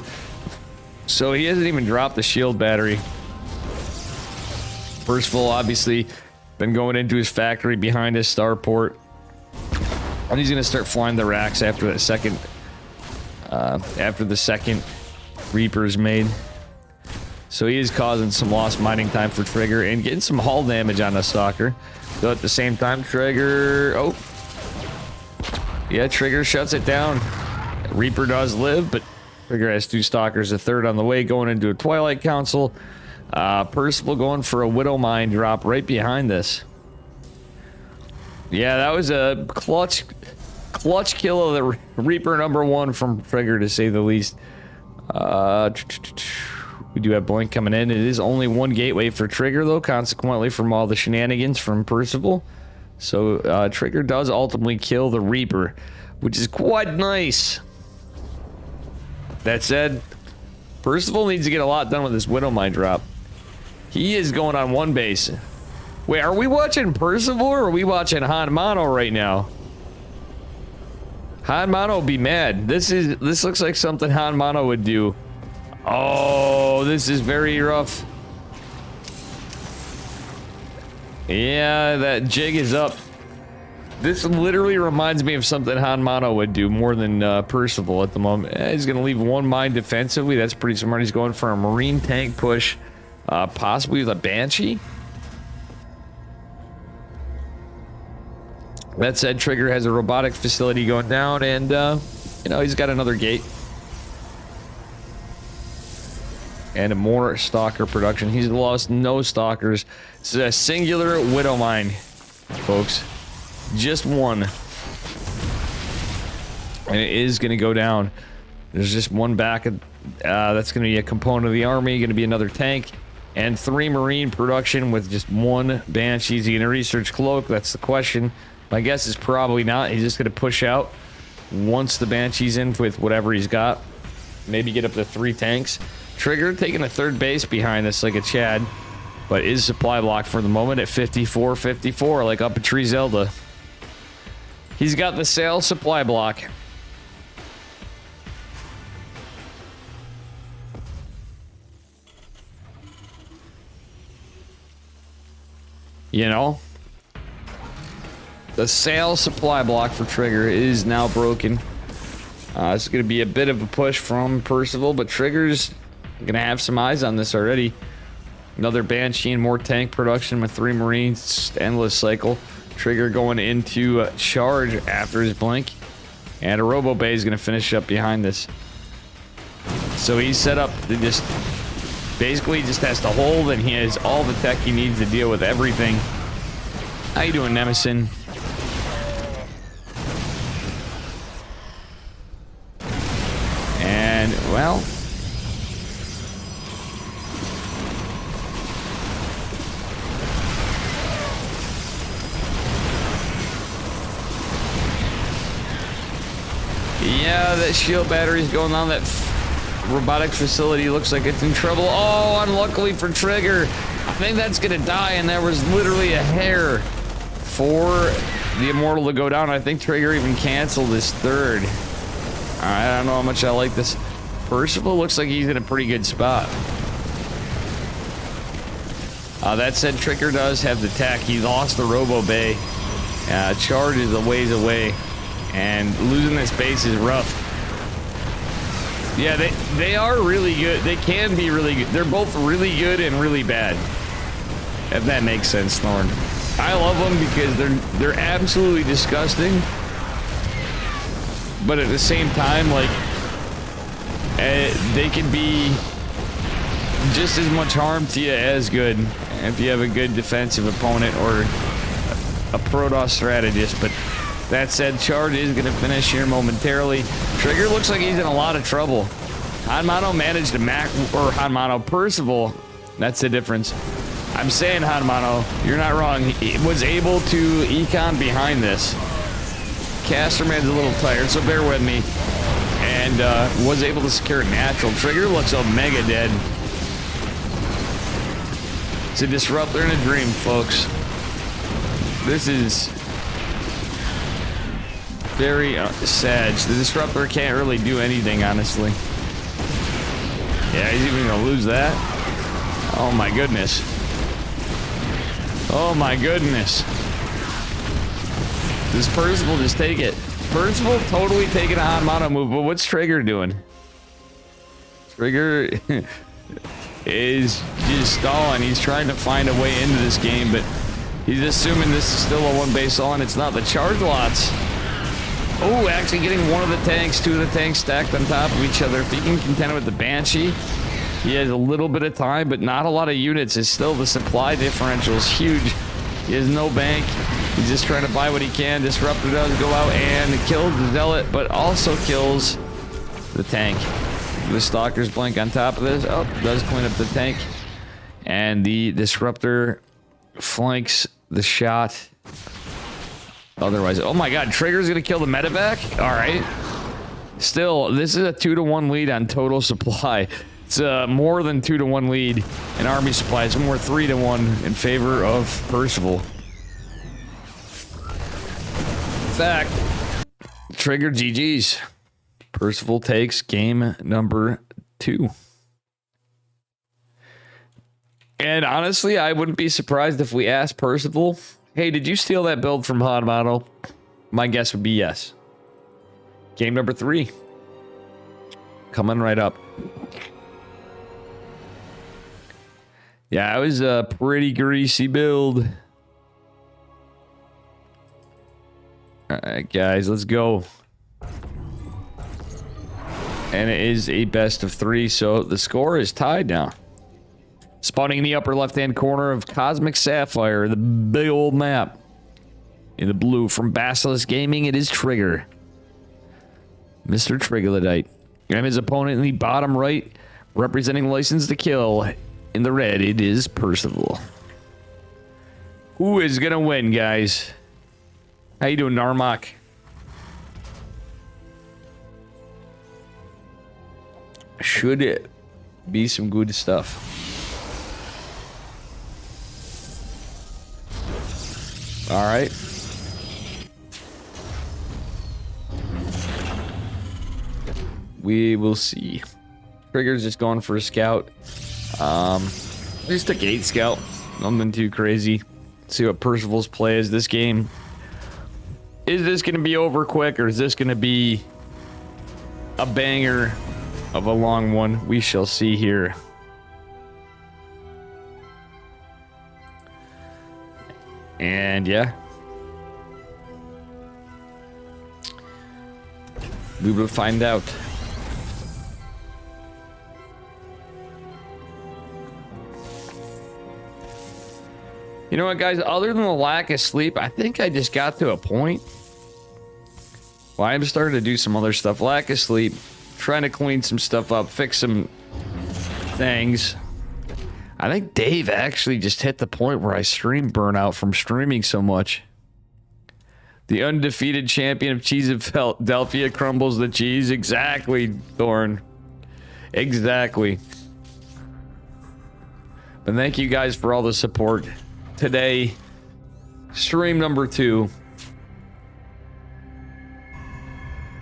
S1: So he hasn't even dropped the shield battery. Percival obviously been going into his factory behind his starport. And he's going to start flying the racks after that second Reaper is made. So he is causing some lost mining time for Trigger and getting some hull damage on the Stalker. So at the same time, Trigger... Oh. Yeah, Trigger shuts it down. Reaper does live, but Trigger has 2 Stalkers, a third on the way, going into a Twilight Council. Percival going for a Widow Mine drop right behind this. Yeah, that was a clutch kill of the Reaper #1 from Trigger, to say the least. We do have Blink coming in. It is only 1 gateway for Trigger, though, consequently from all the shenanigans from Percival. So Trigger does ultimately kill the Reaper, which is quite nice. That said, Percival needs to get a lot done with this Widow Mine drop. He is going on 1 base. Wait, are we watching Percival or are we watching Han Mono right now? Han Mono would be mad. This looks like something Han Mono would do. Oh, this is very rough. Yeah, that jig is up. This literally reminds me of something Han Mono would do more than Percival at the moment. He's going to leave 1 mine defensively. That's pretty smart. He's going for a Marine tank push, possibly with a Banshee. That said, Trigger has a robotic facility going down, and, you know, he's got another gate. And more Stalker production. He's lost no Stalkers. This is a singular Widow Mine, folks. Just 1. And it is going to go down. There's just 1 back. That's going to be a component of the army. Going to be another tank. And 3 Marine production with just 1 Banshee. Is he going to research Cloak? That's the question. My guess is probably not. He's just going to push out once the Banshee's in with whatever he's got. Maybe get up to 3 tanks. Trigger taking a 3rd base behind us like a Chad. But is supply block for the moment at 54-54 like up a Tree Zelda. He's got the sail supply block. You know? The sales supply block for Trigger is now broken. It's going to be a bit of a push from Percival, but Trigger's going to have some eyes on this already. Another Banshee and more tank production with 3 Marines. Endless cycle. Trigger going into charge after his blink. And a Robo Bay is going to finish up behind this. So he's set up to just... Basically just has to hold, and he has all the tech he needs to deal with everything. How you doing, Nemesis? And, well... Yeah, that shield battery's going on. That robotics facility looks like it's in trouble. Oh, unluckily for Trigger. I think that's gonna die, and there was literally a hair for the Immortal to go down. I think Trigger even canceled his third. I don't know how much I like this. Percival looks like he's in a pretty good spot. That said, Trigger does have the tech. He lost the Robo Bay. Charge is a ways away. And losing this base is rough. Yeah, they are really good. They can be really good. They're both really good and really bad. If that makes sense, Thorn. I love them because they're absolutely disgusting. But at the same time, like, they can be just as much harm to you as good if you have a good defensive opponent or a Protoss strategist. But that said, Charge is going to finish here momentarily. Trigger looks like he's in a lot of trouble. Hanmano managed to Percival, that's the difference. I'm saying Hanmano, you're not wrong. He was able to econ behind this. Casterman's a little tired, so bear with me. And was able to secure a natural. Trigger looks mega dead. It's a disruptor in a dream, folks. This is very sad. The disruptor can't really do anything, honestly. Yeah, he's even gonna lose that. Oh my goodness. Oh my goodness. Does Percival just take it? Percival totally taking a Hanmano move, but what's Trigger doing? Trigger is just stalling. He's trying to find a way into this game, but he's assuming this is still a one-base all, and it's not. The charge lots. Oh, actually getting one of the tanks, 2 of the tanks stacked on top of each other. If he can contend with the Banshee, he has a little bit of time, but not a lot of units. It's still the supply differential is huge. He has no bank. He's just trying to buy what he can. Disruptor does go out and kills the Zealot, but also kills the tank. The Stalker's blink on top of this. Oh, does clean up the tank. And the Disruptor flanks the shot. Otherwise, oh my god, Trigger's gonna kill the medevac? Alright. Still, this is a 2-to-1 lead on total supply. It's more than 2-to-1 lead in army supply. It's more 3-to-1 in favor of Percival. In fact, Trigger GG's. Percival takes game number 2. And honestly, I wouldn't be surprised if we asked Percival, hey, did you steal that build from Hanmano? My guess would be yes. Game number 3. Coming right up. Yeah, it was a pretty greasy build. Alright, guys, let's go. And it is a best of 3, so the score is tied now. Spawning in the upper left-hand corner of Cosmic Sapphire, the big old map. In the blue from Basilisk Gaming, it is Trigger. Mr. Trigglodite. And his opponent in the bottom right, representing License to Kill. In the red, it is Percival. Who is gonna win, guys? How you doing, Narmak? Should it be some good stuff? All right. We will see. Trigger's just going for a scout. Just a gate scout. Nothing too crazy. See what Percival's play is. This game Is this going to be over quick, or is this going to be a banger of a long one? We shall see here. And yeah, we will find out. You know what, guys? Other than the lack of sleep, I think I just got to a point. Well, I'm starting to do some other stuff. Lack of sleep, trying to clean some stuff up, fix some things. I think Dave actually just hit the point where I stream burnout from streaming so much. The undefeated champion of cheese of Philadelphia crumbles the cheese. Exactly, Thorn. Exactly. But thank you guys for all the support. Today, stream number 2.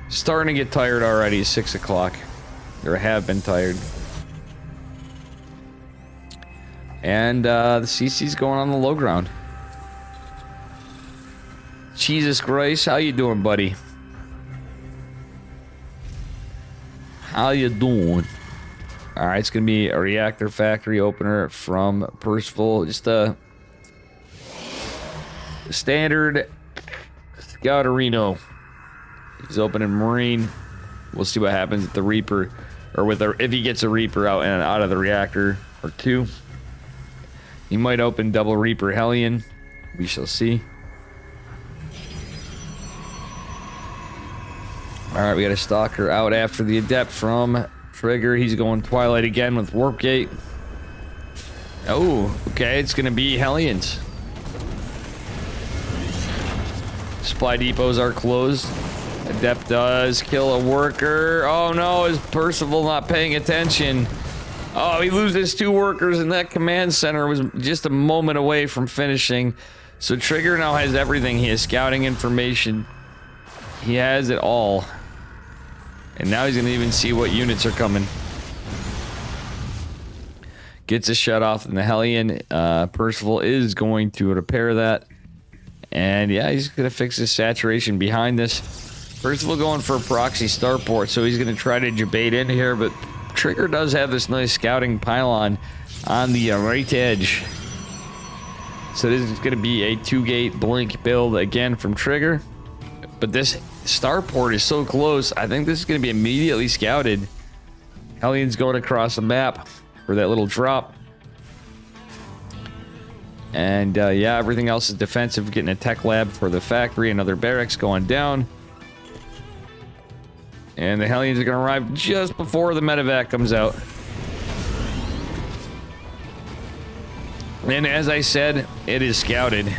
S1: Starting to get tired already. It's 6 o'clock. Or have been tired. And the CC's going on the low ground. Jesus Christ, how you doing, buddy? How you doing? All right, it's gonna be a reactor factory opener from Percival. Just a standard Scouterino. He's opening Marine. We'll see what happens with the Reaper, or with if he gets a Reaper out of the reactor or 2. He might open double Reaper Hellion. We shall see. Alright, we got a Stalker out after the Adept from Trigger. He's going Twilight again with Warp Gate. Oh, okay, it's going to be Hellions. Supply depots are closed. Adept does kill a worker. Oh no, is Percival not paying attention? Oh, he loses 2 workers, and that command center was just a moment away from finishing. So Trigger now has everything. He has scouting information. He has it all. And now he's going to even see what units are coming. Gets a shut off in the Hellion. Percival is going to repair that. And yeah, he's going to fix his saturation behind this. Percival going for a proxy starport, so he's going to try to debate in here, but Trigger does have this nice scouting pylon on the right edge. So this is going to be a 2-gate blink build again from Trigger. But this starport is so close, I think this is going to be immediately scouted. Hellion's going across the map for that little drop. And yeah, everything else is defensive. Getting a tech lab for the factory. Another barracks going down. And the Hellions are going to arrive just before the medevac comes out. And as I said, it is scouted.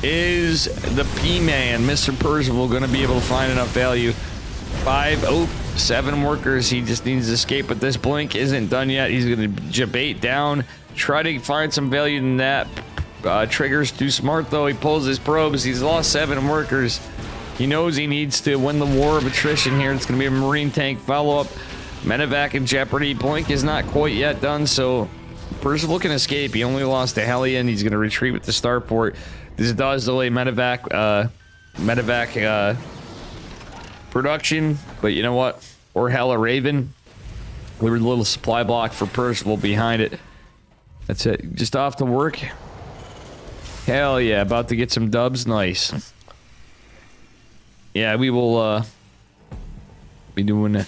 S1: Is the P-Man, Mr. Percival, going to be able to find enough value? 7 workers. He just needs to escape, but this blink isn't done yet. He's going to debate down, try to find some value in that. Trigger's too smart, though. He pulls his probes. He's lost 7 workers. He knows he needs to win the war of attrition here. It's going to be a Marine tank follow-up. Medevac in jeopardy. Blink is not quite yet done, so Percival can escape. He only lost to Hellion. He's going to retreat with the starport. This does delay medevac production, but you know what? Or Hella Raven. We were a little supply block for Percival behind it. That's it. Just off to work. Hell yeah, about to get some dubs. Nice. Yeah, we will be doing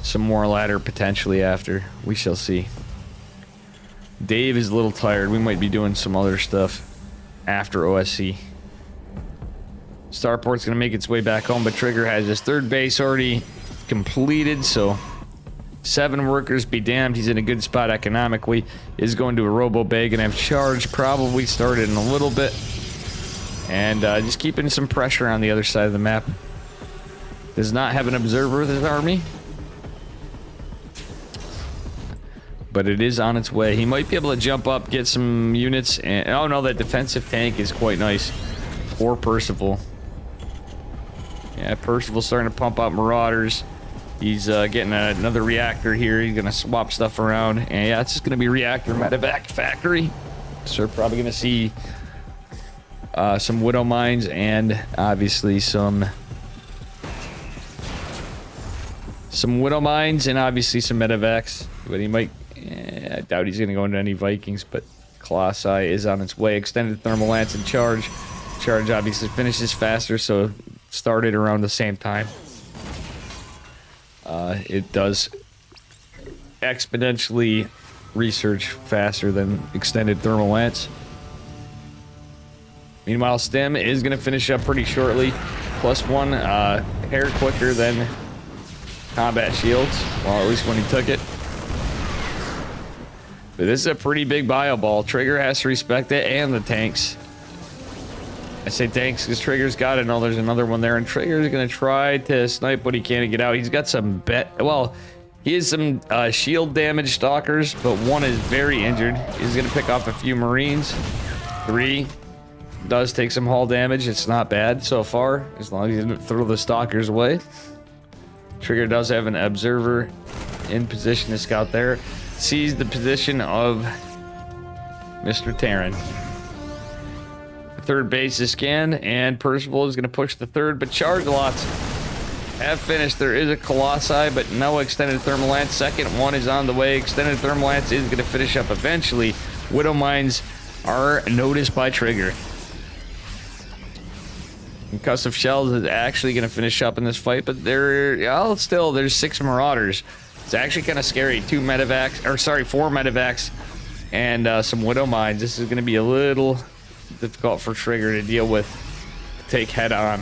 S1: some more ladder potentially after. We shall see. Dave is a little tired. We might be doing some other stuff after OSC. Starport's gonna make its way back home, but Trigger has his 3rd base already completed, so 7 workers be damned. He's in a good spot economically. Is going to a robo bay, gonna have charge probably started in a little bit, and just keeping some pressure on the other side of the map. Does not have an observer with his army, but it is on its way. He might be able to jump up, get some units, and oh no, that defensive tank is quite nice for Percival. Yeah, Percival's starting to pump out Marauders. He's getting another reactor here. He's gonna swap stuff around, and yeah, it's just gonna be reactor medevac factory. So we're probably going to see some Widow Mines and obviously some Widow Mines and obviously some Medivacs. But he might... I doubt he's going to go into any Vikings, but Colossi is on its way. Extended Thermal Lance and Charge. Charge obviously finishes faster, so started around the same time. It does exponentially research faster than Extended Thermal Lance. Meanwhile, Stem is going to finish up pretty shortly. +1, hair quicker than Combat Shields. Well, at least when he took it. But this is a pretty big bio ball. Trigger has to respect it, and the tanks. I say tanks because Trigger's got it. No, there's another one there, and Trigger's going to try to snipe what he can to get out. He's got some well, he has some shield damage stalkers, but one is very injured. He's going to pick off a few Marines. 3 does take some hull damage. It's not bad so far, as long as he didn't throw the stalkers away. Trigger does have an observer in position to scout there. Sees the position of Mr. Terran. Third base is scanned, and Percival is going to push the third, but charge lots have finished. There is a Colossi, but no Extended Thermal Lance. Second one is on the way. Extended Thermal Lance is going to finish up eventually. Widow Mines are noticed by Trigger. Concussive Shells is actually going to finish up in this fight, but there's 6 Marauders. It's actually kind of scary. 4 Medivacs, and some Widow Mines. This is going to be a little difficult for Trigger to deal with, take head on.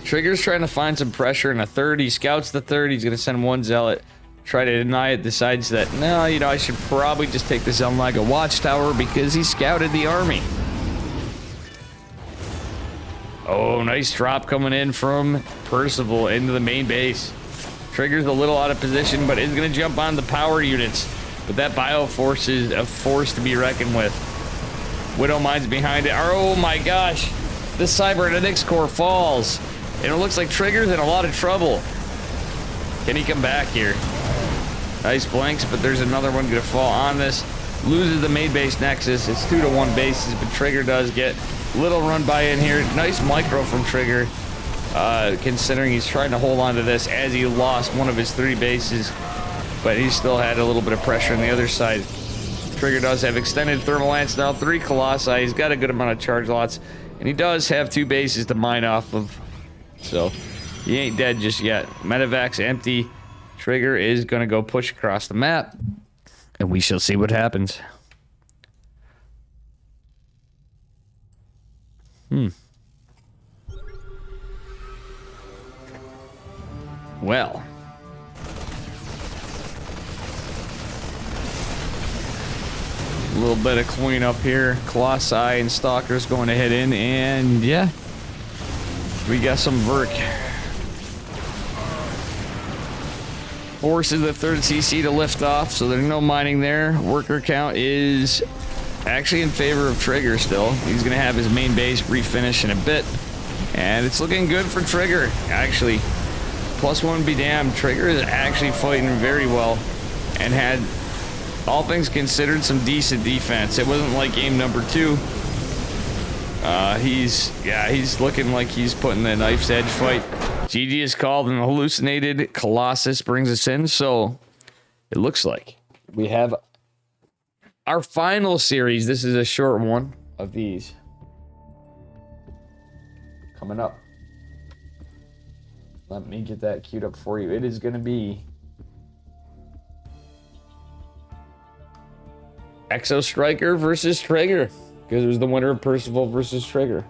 S1: Trigger's trying to find some pressure in a third. He scouts the third. He's going to send 1 Zealot, try to deny it, decides that, no, I should probably just take this Zelnaga Watchtower because he scouted the army. Oh, nice drop coming in from Percival into the main base. Trigger's a little out of position, but is going to jump on the power units. But that bio force is a force to be reckoned with. Widow Mines behind it. Oh my gosh. The Cybernetics Core falls. And it looks like Trigger's in a lot of trouble. Can he come back here? Nice blanks, but there's another one going to fall on this. Loses the main base Nexus. It's 2-to-1 bases, but Trigger does get little run by in here. Nice micro from Trigger. Considering he's trying to hold on to this as he lost one of his 3 bases. But he still had a little bit of pressure on the other side. Trigger does have Extended Thermal Lance now, 3 Colossi. He's got a good amount of charge lots. And he does have 2 bases to mine off of. So, he ain't dead just yet. Medevac's empty. Trigger is going to go push across the map. And we shall see what happens. Well. A little bit of cleanup here. Colossi and Stalkers going to head in, and yeah, we got some Verk. Forces the 3rd CC to lift off, so there's no mining there. Worker count is actually in favor of Trigger still. He's going to have his main base refinish in a bit, and it's looking good for Trigger, actually. +1 be damned. Trigger is actually fighting very well and had, all things considered, some decent defense. It wasn't like game number 2. He's looking like he's putting the knife's edge fight. GG is called, and hallucinated Colossus brings us in. So it looks like we have our final series. This is a short one of these coming up. Let me get that queued up for you. It is going to be Exo Striker versus Trigger, because it was the winner of Percival versus Trigger.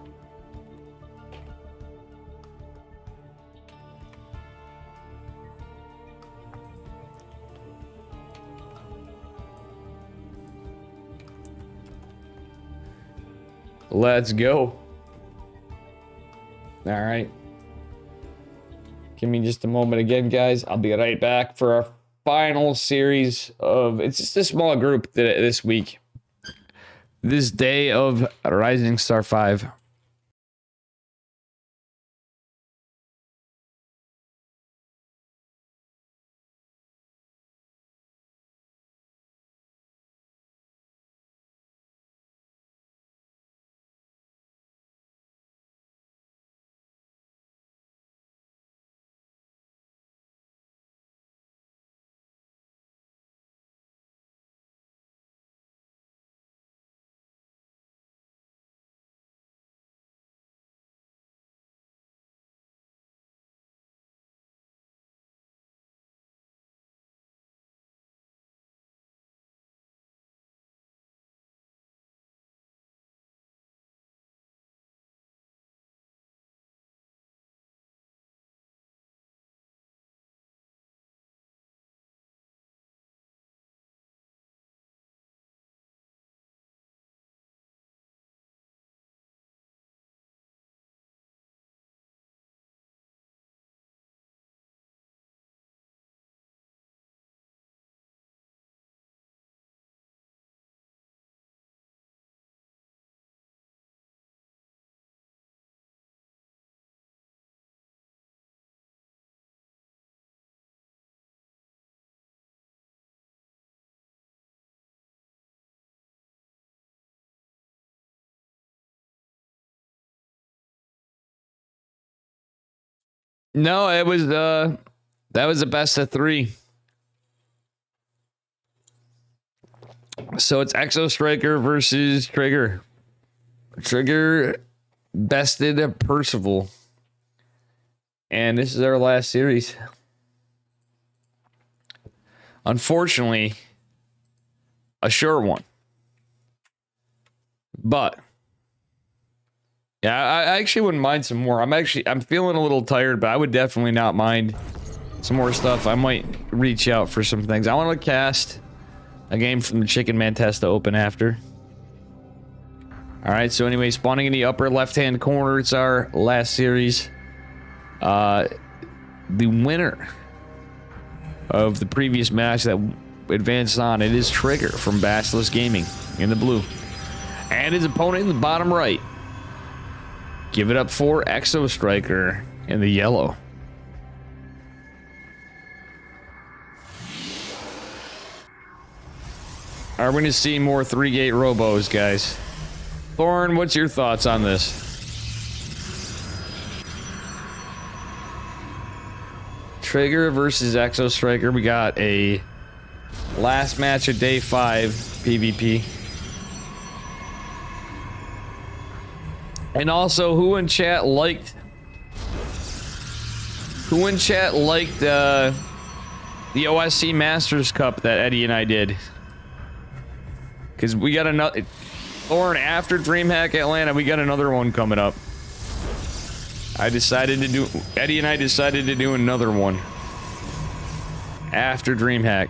S1: Let's go. All right. Give me just a moment again, guys. I'll be right back for our final series of, it's just a small group this week. This day of Rising Star 5. No, it was that was a best of 3. So it's Exo Striker versus Trigger. Trigger bested Percival. And this is our last series. Unfortunately, a short one. But yeah, I actually wouldn't mind some more. I'm feeling a little tired, but I would definitely not mind some more stuff. I might reach out for some things. I want to cast a game from the Chicken Man test to open after. All right, so anyway, spawning in the upper left-hand corner, it's our last series. The winner of the previous match that advanced on, it is Trigger from Basilisk Gaming in the blue. And his opponent in the bottom right. Give it up for Exo Striker in the yellow. Are we going to see more 3-gate robos, guys? Thorn, what's your thoughts on this? Trigger versus Exo Striker. We got a last match of day 5 PvP. And also, who in chat liked the OSC Masters Cup that Eddie and I did? Because we got another, or after DreamHack Atlanta, we got another one coming up. Eddie and I decided to do another one after DreamHack.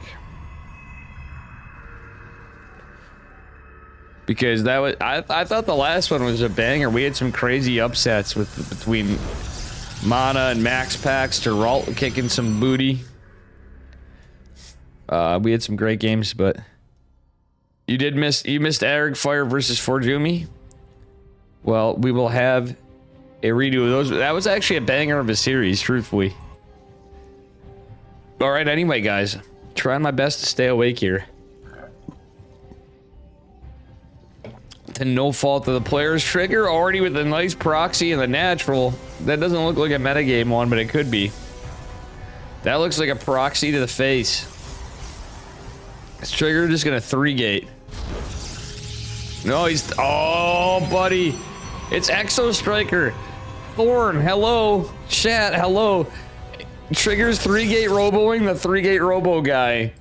S1: Because that was, I thought the last one was a banger. We had some crazy upsets between Mana and Max Pax, Geralt kicking some booty. We had some great games, but you missed Eric Fire versus Forjumi. Well, we will have a redo of those. That was actually a banger of a series, truthfully. All right, anyway, guys, trying my best to stay awake here. To no fault of the players. Trigger already with a nice proxy and the natural. That doesn't look like a metagame one, but it could be. That looks like a proxy to the face. Is Trigger just gonna 3-gate? No, he's... Oh, buddy. It's Exo Striker. Thorn, hello. Chat, hello. Trigger's 3-gate roboing the 3-gate robo guy.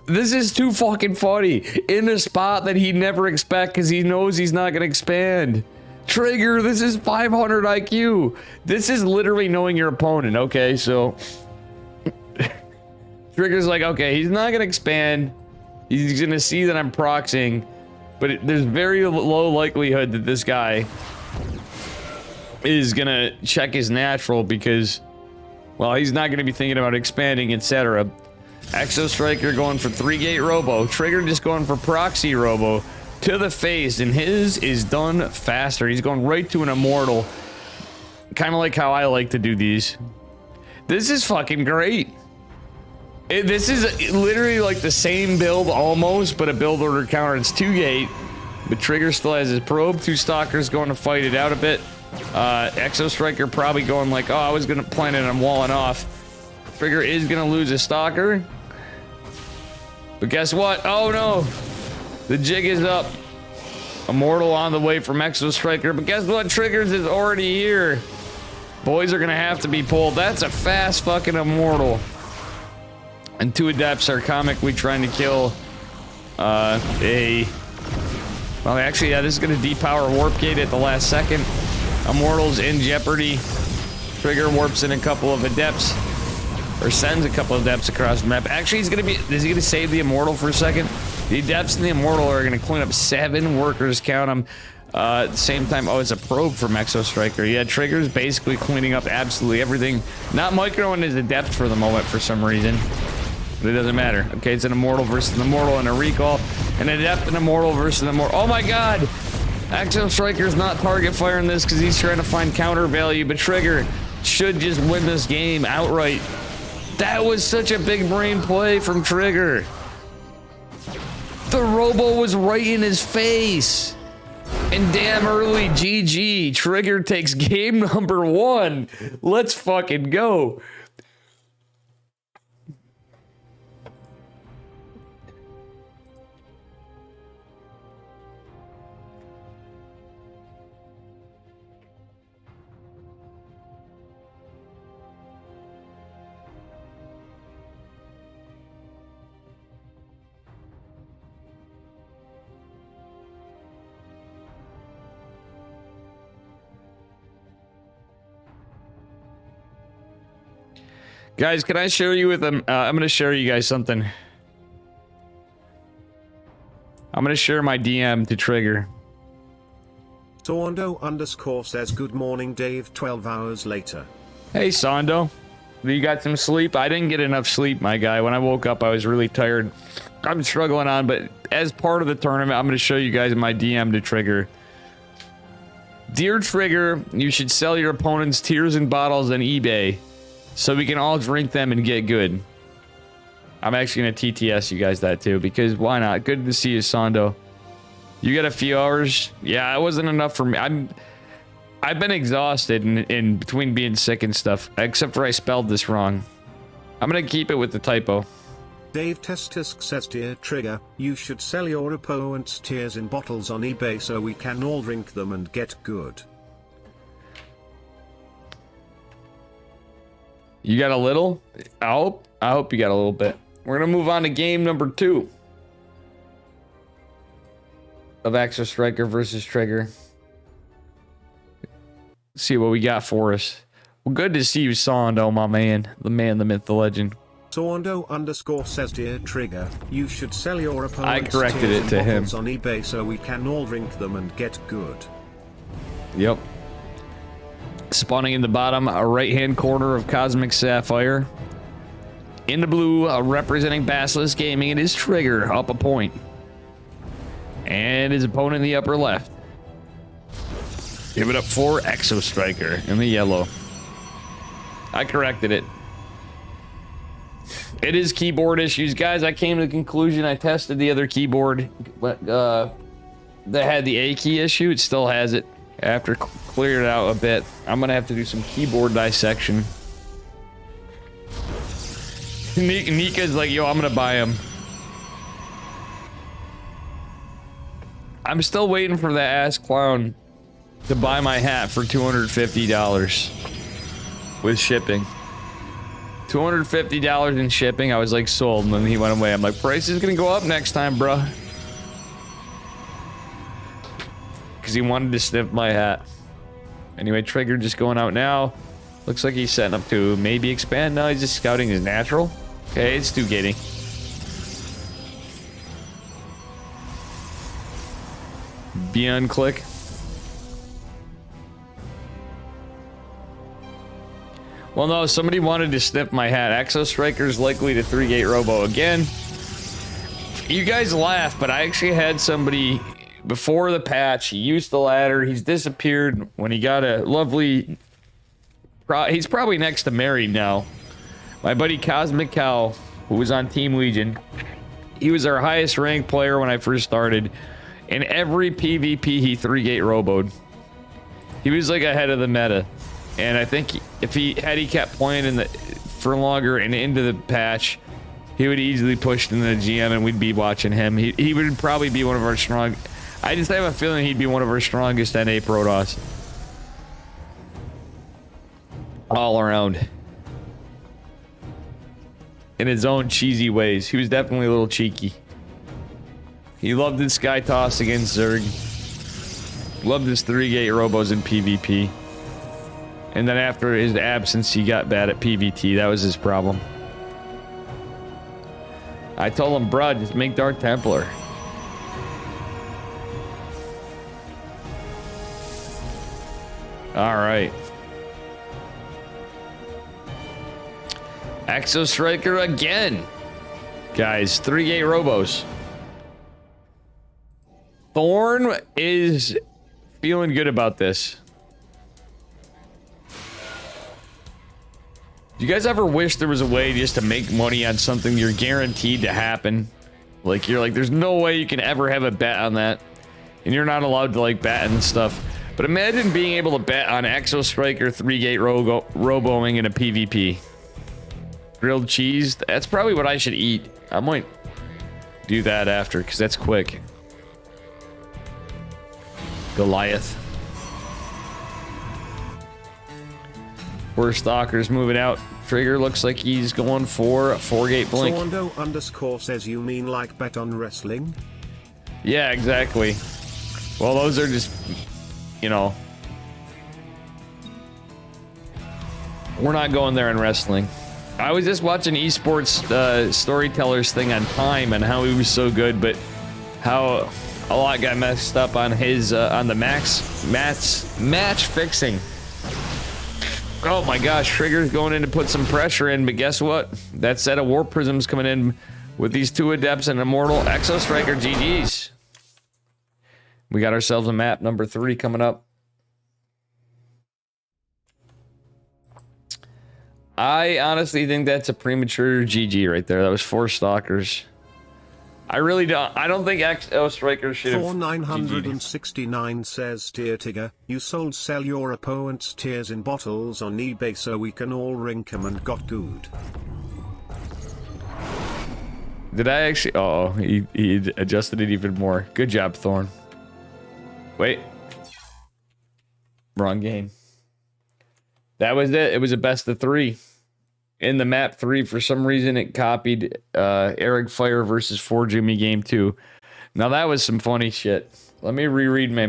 S1: This is too fucking funny. In a spot that he'd never expect because he knows he's not gonna expand. Trigger, this is 500 IQ. This is literally knowing your opponent, okay? So... Trigger's like, okay, he's not gonna expand. He's gonna see that I'm proxying. But there's very low likelihood that this guy is gonna check his natural because, well, he's not gonna be thinking about expanding, etc. Exo Striker going for 3-gate robo. Trigger just going for proxy robo to the face, and his is done faster. He's going right to an immortal. Kind of like how I like to do these. This is fucking great. This is literally like the same build almost, but a build order counter. It's 2-gate, but Trigger still has his probe. 2 stalkers going to fight it out a bit. Exo Striker probably going like, oh, I was gonna plan it on walling off. Trigger is gonna lose a stalker. But guess what? Oh no! The jig is up. Immortal on the way from Exo Striker. But guess what? Triggers is already here. Boys are gonna have to be pulled. That's a fast fucking Immortal. And 2 Adepts are comically trying to kill well, actually, yeah, this is gonna depower Warp Gate at the last second. Immortal's in jeopardy. Trigger warps in a couple of Adepts. Or sends a couple of Adepts across the map. Actually, is he gonna save the Immortal for a second? The Adepts and the Immortal are gonna clean up 7 workers, count them. At the same time, oh, it's a probe from Exo Striker. Yeah, Trigger's basically cleaning up absolutely everything. Not microing his Adept for the moment for some reason. But it doesn't matter. Okay, it's an Immortal versus an Immortal and a recall. An Adept and Immortal versus an Immortal. Oh my god! Exo Striker's not target firing this because he's trying to find counter value, but Trigger should just win this game outright. That was such a big brain play from Trigger. The robo was right in his face. And damn early GG. Trigger takes game number 1. Let's fucking go. Guys, can I share you with them? I'm going to share you guys something. I'm going to share my DM to Trigger.
S7: Sondo _ says good morning Dave 12 hours later.
S1: Hey Sondo. You got some sleep? I didn't get enough sleep, my guy. When I woke up, I was really tired. I'm struggling on, but as part of the tournament, I'm going to show you guys my DM to Trigger. Dear Trigger, you should sell your opponent's tears and bottles on eBay, so we can all drink them and get good. I'm actually going to TTS you guys that too, because why not? Good to see you, Sondo. You got a few hours? Yeah, it wasn't enough for me. I've been exhausted in between being sick and stuff, except for I spelled this wrong. I'm going to keep it with the typo.
S7: Dave Testisk says, dear Trigger, you should sell your opponent's tears in bottles on eBay so we can all drink them and get good.
S1: You got a little? I hope you got a little bit. We're gonna move on to game number 2 of Exo Striker versus Trigger. Let's see what we got for us. Well, good to see you, Sondo, my man. The man, the myth, the legend.
S7: Sondo _ says, dear Trigger, you should sell your opponent's
S1: I corrected
S7: tears
S1: it to him
S7: bottles on eBay so we can all drink them and get good.
S1: Yep. Spawning in the bottom right-hand corner of Cosmic Sapphire. In the blue, representing Basilisk Gaming, it is Trigger, up a point. And his opponent in the upper left. Give it up for Exo Striker in the yellow. I corrected it. It is keyboard issues. Guys, I came to the conclusion, I tested the other keyboard that had the A key issue. It still has it. After cleared it out a bit, I'm gonna have to do some keyboard dissection. Nika's like, yo, I'm gonna buy him. I'm still waiting for that ass clown to buy my hat for $250 with shipping. $250 in shipping. I was like sold, and then he went away. I'm like, price is gonna go up next time, bruh. Because he wanted to sniff my hat. Anyway, Trigger just going out now. Looks like he's setting up to maybe expand. No, he's just scouting his natural. Okay, it's too gating. Beyond click. Well, no, somebody wanted to sniff my hat. Exo Striker's likely to 3-gate robo again. You guys laugh, but I actually had somebody before the patch. He used the ladder. He's disappeared when he got a lovely... He's probably next to married now. My buddy Cosmic Cow, who was on Team Legion. He was our highest ranked player when I first started. In every PvP, he 3-gate roboed. He was like ahead of the meta. And I think if he kept playing for longer and into the patch, he would easily push into the GM and we'd be watching him. He would probably be one of our strong... I just have a feeling he'd be one of our strongest NA Protoss. All around. In his own cheesy ways. He was definitely a little cheeky. He loved his Sky Toss against Zerg. Loved his 3-gate robos in PvP. And then after his absence, he got bad at PvT. That was his problem. I told him, bruh, just make Dark Templar. Alright. Exo Striker again. Guys, 3-gate robos. Thorn is feeling good about this. Do you guys ever wish there was a way just to make money on something you're guaranteed to happen? Like, you're like, there's no way you can ever have a bet on that. And you're not allowed to like bat and stuff. But imagine being able to bet on Exo Striker, 3-gate roboing in a PvP. Grilled cheese. That's probably what I should eat. I might do that after because that's quick. Goliath. Four Stalkers moving out. Trigger looks like he's going for a 4-gate blink.
S7: Sordo underscore says you mean like bet on wrestling?
S1: Yeah, exactly. Well, those are just, you know, we're not going there in wrestling. I was just watching esports storytellers thing on Time and how he was so good, but how a lot got messed up on his on the match fixing. Oh my gosh, Trigger's going in to put some pressure in, but guess what? That set of Warp Prisms coming in with these 2 Adepts and Immortal Exo Striker GG's. We got ourselves a map number 3 coming up. I honestly think that's a premature GG right there. That was 4 Stalkers. I really don't. I don't think XO Striker should have.
S7: 4969 says Dear Tigger, you sell your opponent's tears in bottles on eBay so we can all rink 'em and got good.
S1: Did I actually? Oh, he adjusted it even more. Good job, Thorn. Wait. Wrong game. That was it. It was a best of 3. In the map 3, for some reason, it copied Eric Fire versus 4 Jimmy game 2. Now, that was some funny shit. Let me reread my